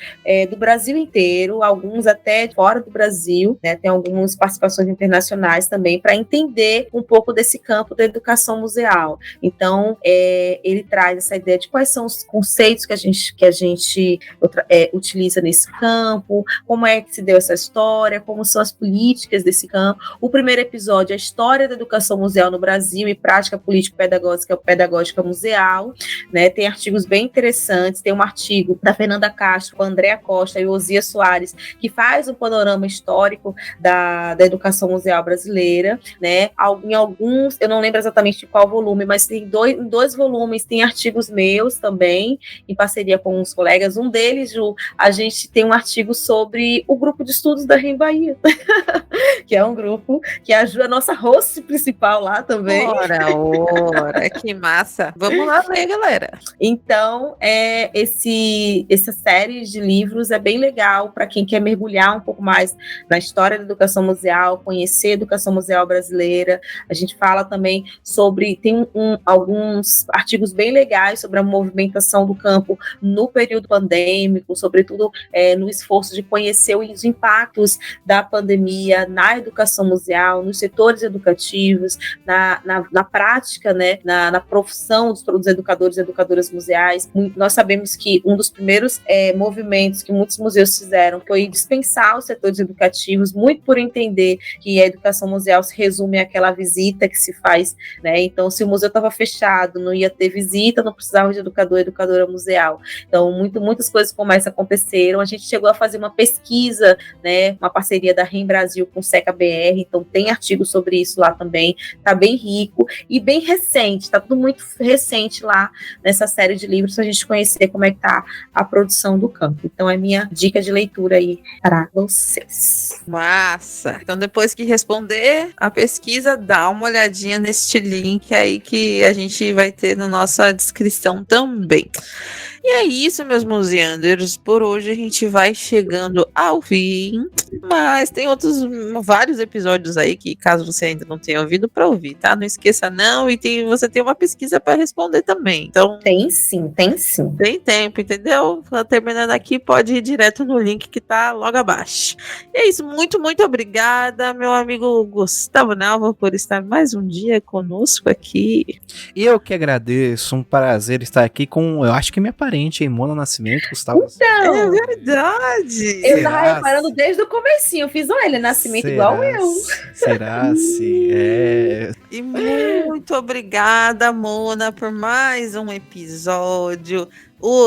do Brasil inteiro, alguns até fora do Brasil, né? Tem algumas participações internacionais também, para entender um pouco desse campo da educação educação museal. Então, ele traz essa ideia de quais são os conceitos que a gente utiliza nesse campo, como é que se deu essa história, como são as políticas desse campo. O primeiro episódio é a história da educação museal no Brasil e prática político-pedagógica museal, né? Tem artigos bem interessantes, tem um artigo da Fernanda Castro, com a Andréa Costa e o Osias Soares, que faz um panorama histórico da educação museal brasileira, né? Em alguns, eu não lembro exatamente de qual volume, mas tem dois volumes, tem artigos meus também, em parceria com uns colegas. Um deles, Ju, a gente tem um artigo sobre o grupo de estudos da REM Bahia, que é um grupo que ajuda a nossa host principal lá também. Ora, que massa. Vamos lá ler, galera. Então, essa série de livros é bem legal para quem quer mergulhar um pouco mais na história da educação museal, conhecer a educação museal brasileira. A gente fala também tem alguns artigos bem legais sobre a movimentação do campo no período pandêmico, sobretudo no esforço de conhecer os impactos da pandemia na educação museal, nos setores educativos, na prática, né, na profissão dos educadores e educadoras museais. Nós sabemos que um dos primeiros movimentos que muitos museus fizeram foi dispensar os setores educativos, muito por entender que a educação museal se resume àquela visita que se faz, né? Então, se o museu estava fechado, não ia ter visita, não precisava de educador e educadora museal. Então, muitas coisas como essa aconteceram. A gente chegou a fazer uma pesquisa, né, uma parceria da REM Brasil com o SECA BR, então tem artigos sobre isso lá também, tá bem rico e bem recente, tá tudo muito recente lá nessa série de livros para a gente conhecer como é que tá a produção do campo. Então é minha dica de leitura aí para vocês. Massa! Então depois que responder a pesquisa, dá uma olhadinha neste link aí que a gente vai ter na nossa descrição também. E é isso, meus museanders. Por hoje a gente vai chegando ao fim, mas tem vários episódios aí que, caso você ainda não tenha ouvido, para ouvir, tá? Não esqueça não, e você tem uma pesquisa para responder também. Então, tem sim. Tem tempo, entendeu? Terminando aqui, pode ir direto no link que tá logo abaixo. E é isso, muito, muito obrigada, meu amigo Gustavo Nalva, por estar mais um dia conosco aqui. Eu que agradeço, um prazer estar aqui com, eu acho que minha parente, hein, Mona Nascimento, Gustavo. Então, é verdade. Eu tava reparando desde o comecinho, eu fiz, olha, Nascimento igual eu. Será se é? E muito obrigada, Mona, por mais um episódio.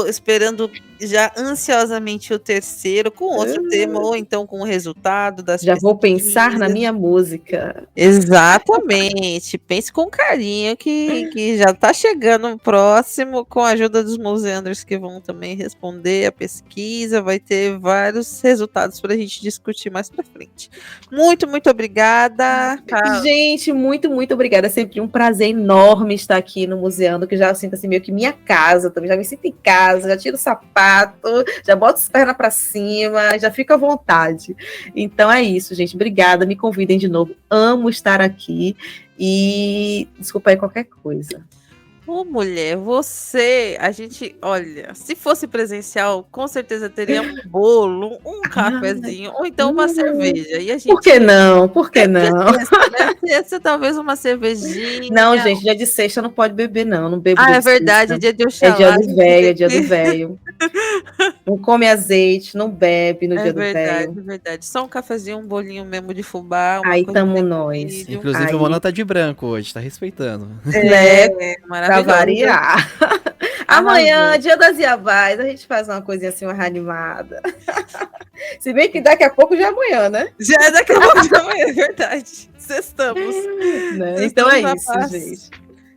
Esperando já ansiosamente o terceiro, com outro tema, ou então com o resultado das Já vou pensar na minha música. Exatamente. Pense com carinho que já tá chegando o próximo, com a ajuda dos museanders que vão também responder a pesquisa. Vai ter vários resultados pra gente discutir mais pra frente. Muito, muito obrigada. Gente, muito, muito obrigada. É sempre um prazer enorme estar aqui no Museando, que já sinto assim meio que minha casa também. Já me sinto em casa, já tiro o sapato, já boto as pernas pra cima, já fico à vontade. Então é isso, gente. Obrigada, me convidem de novo. Amo estar aqui e desculpa aí qualquer coisa. Ô, mulher, olha, se fosse presencial, com certeza teria um bolo, um cafezinho, ou então uma cerveja. E a gente... Por que não? Por que não? Talvez uma cervejinha. Não, gente, dia de sexta não pode beber, não. Não bebo. É verdade, dia de Oxalá. É dia do velho. Não come azeite, não bebe no dia do velho. É verdade. Só um cafezinho, um bolinho mesmo de fubá. Aí tamo nós. Inclusive, o Mona tá de branco hoje, tá respeitando. Maravilhoso. Pra variar. Amanhã, dia das Iabás, a gente faz uma coisinha assim, uma animada. Se bem que daqui a pouco já é amanhã, né? Já é daqui a pouco já é amanhã, é verdade. Sextamos. Né? Então é isso, gente.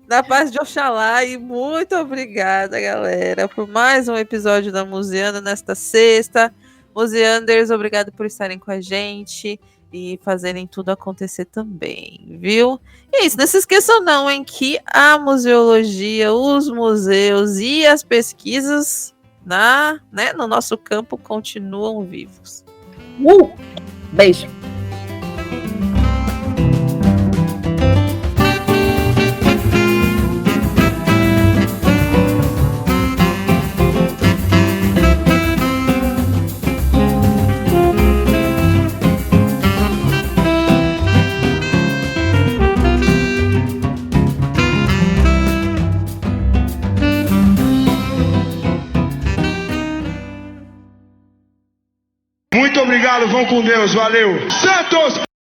Na paz de Oxalá, e muito obrigada, galera, por mais um episódio da Museanda nesta sexta. Museanders, obrigado por estarem com a gente e fazerem tudo acontecer também, viu? E é isso, não se esqueçam não, hein, que a museologia, os museus e as pesquisas no nosso campo continuam vivos. Beijo! obrigado, vão com Deus, valeu. Santos!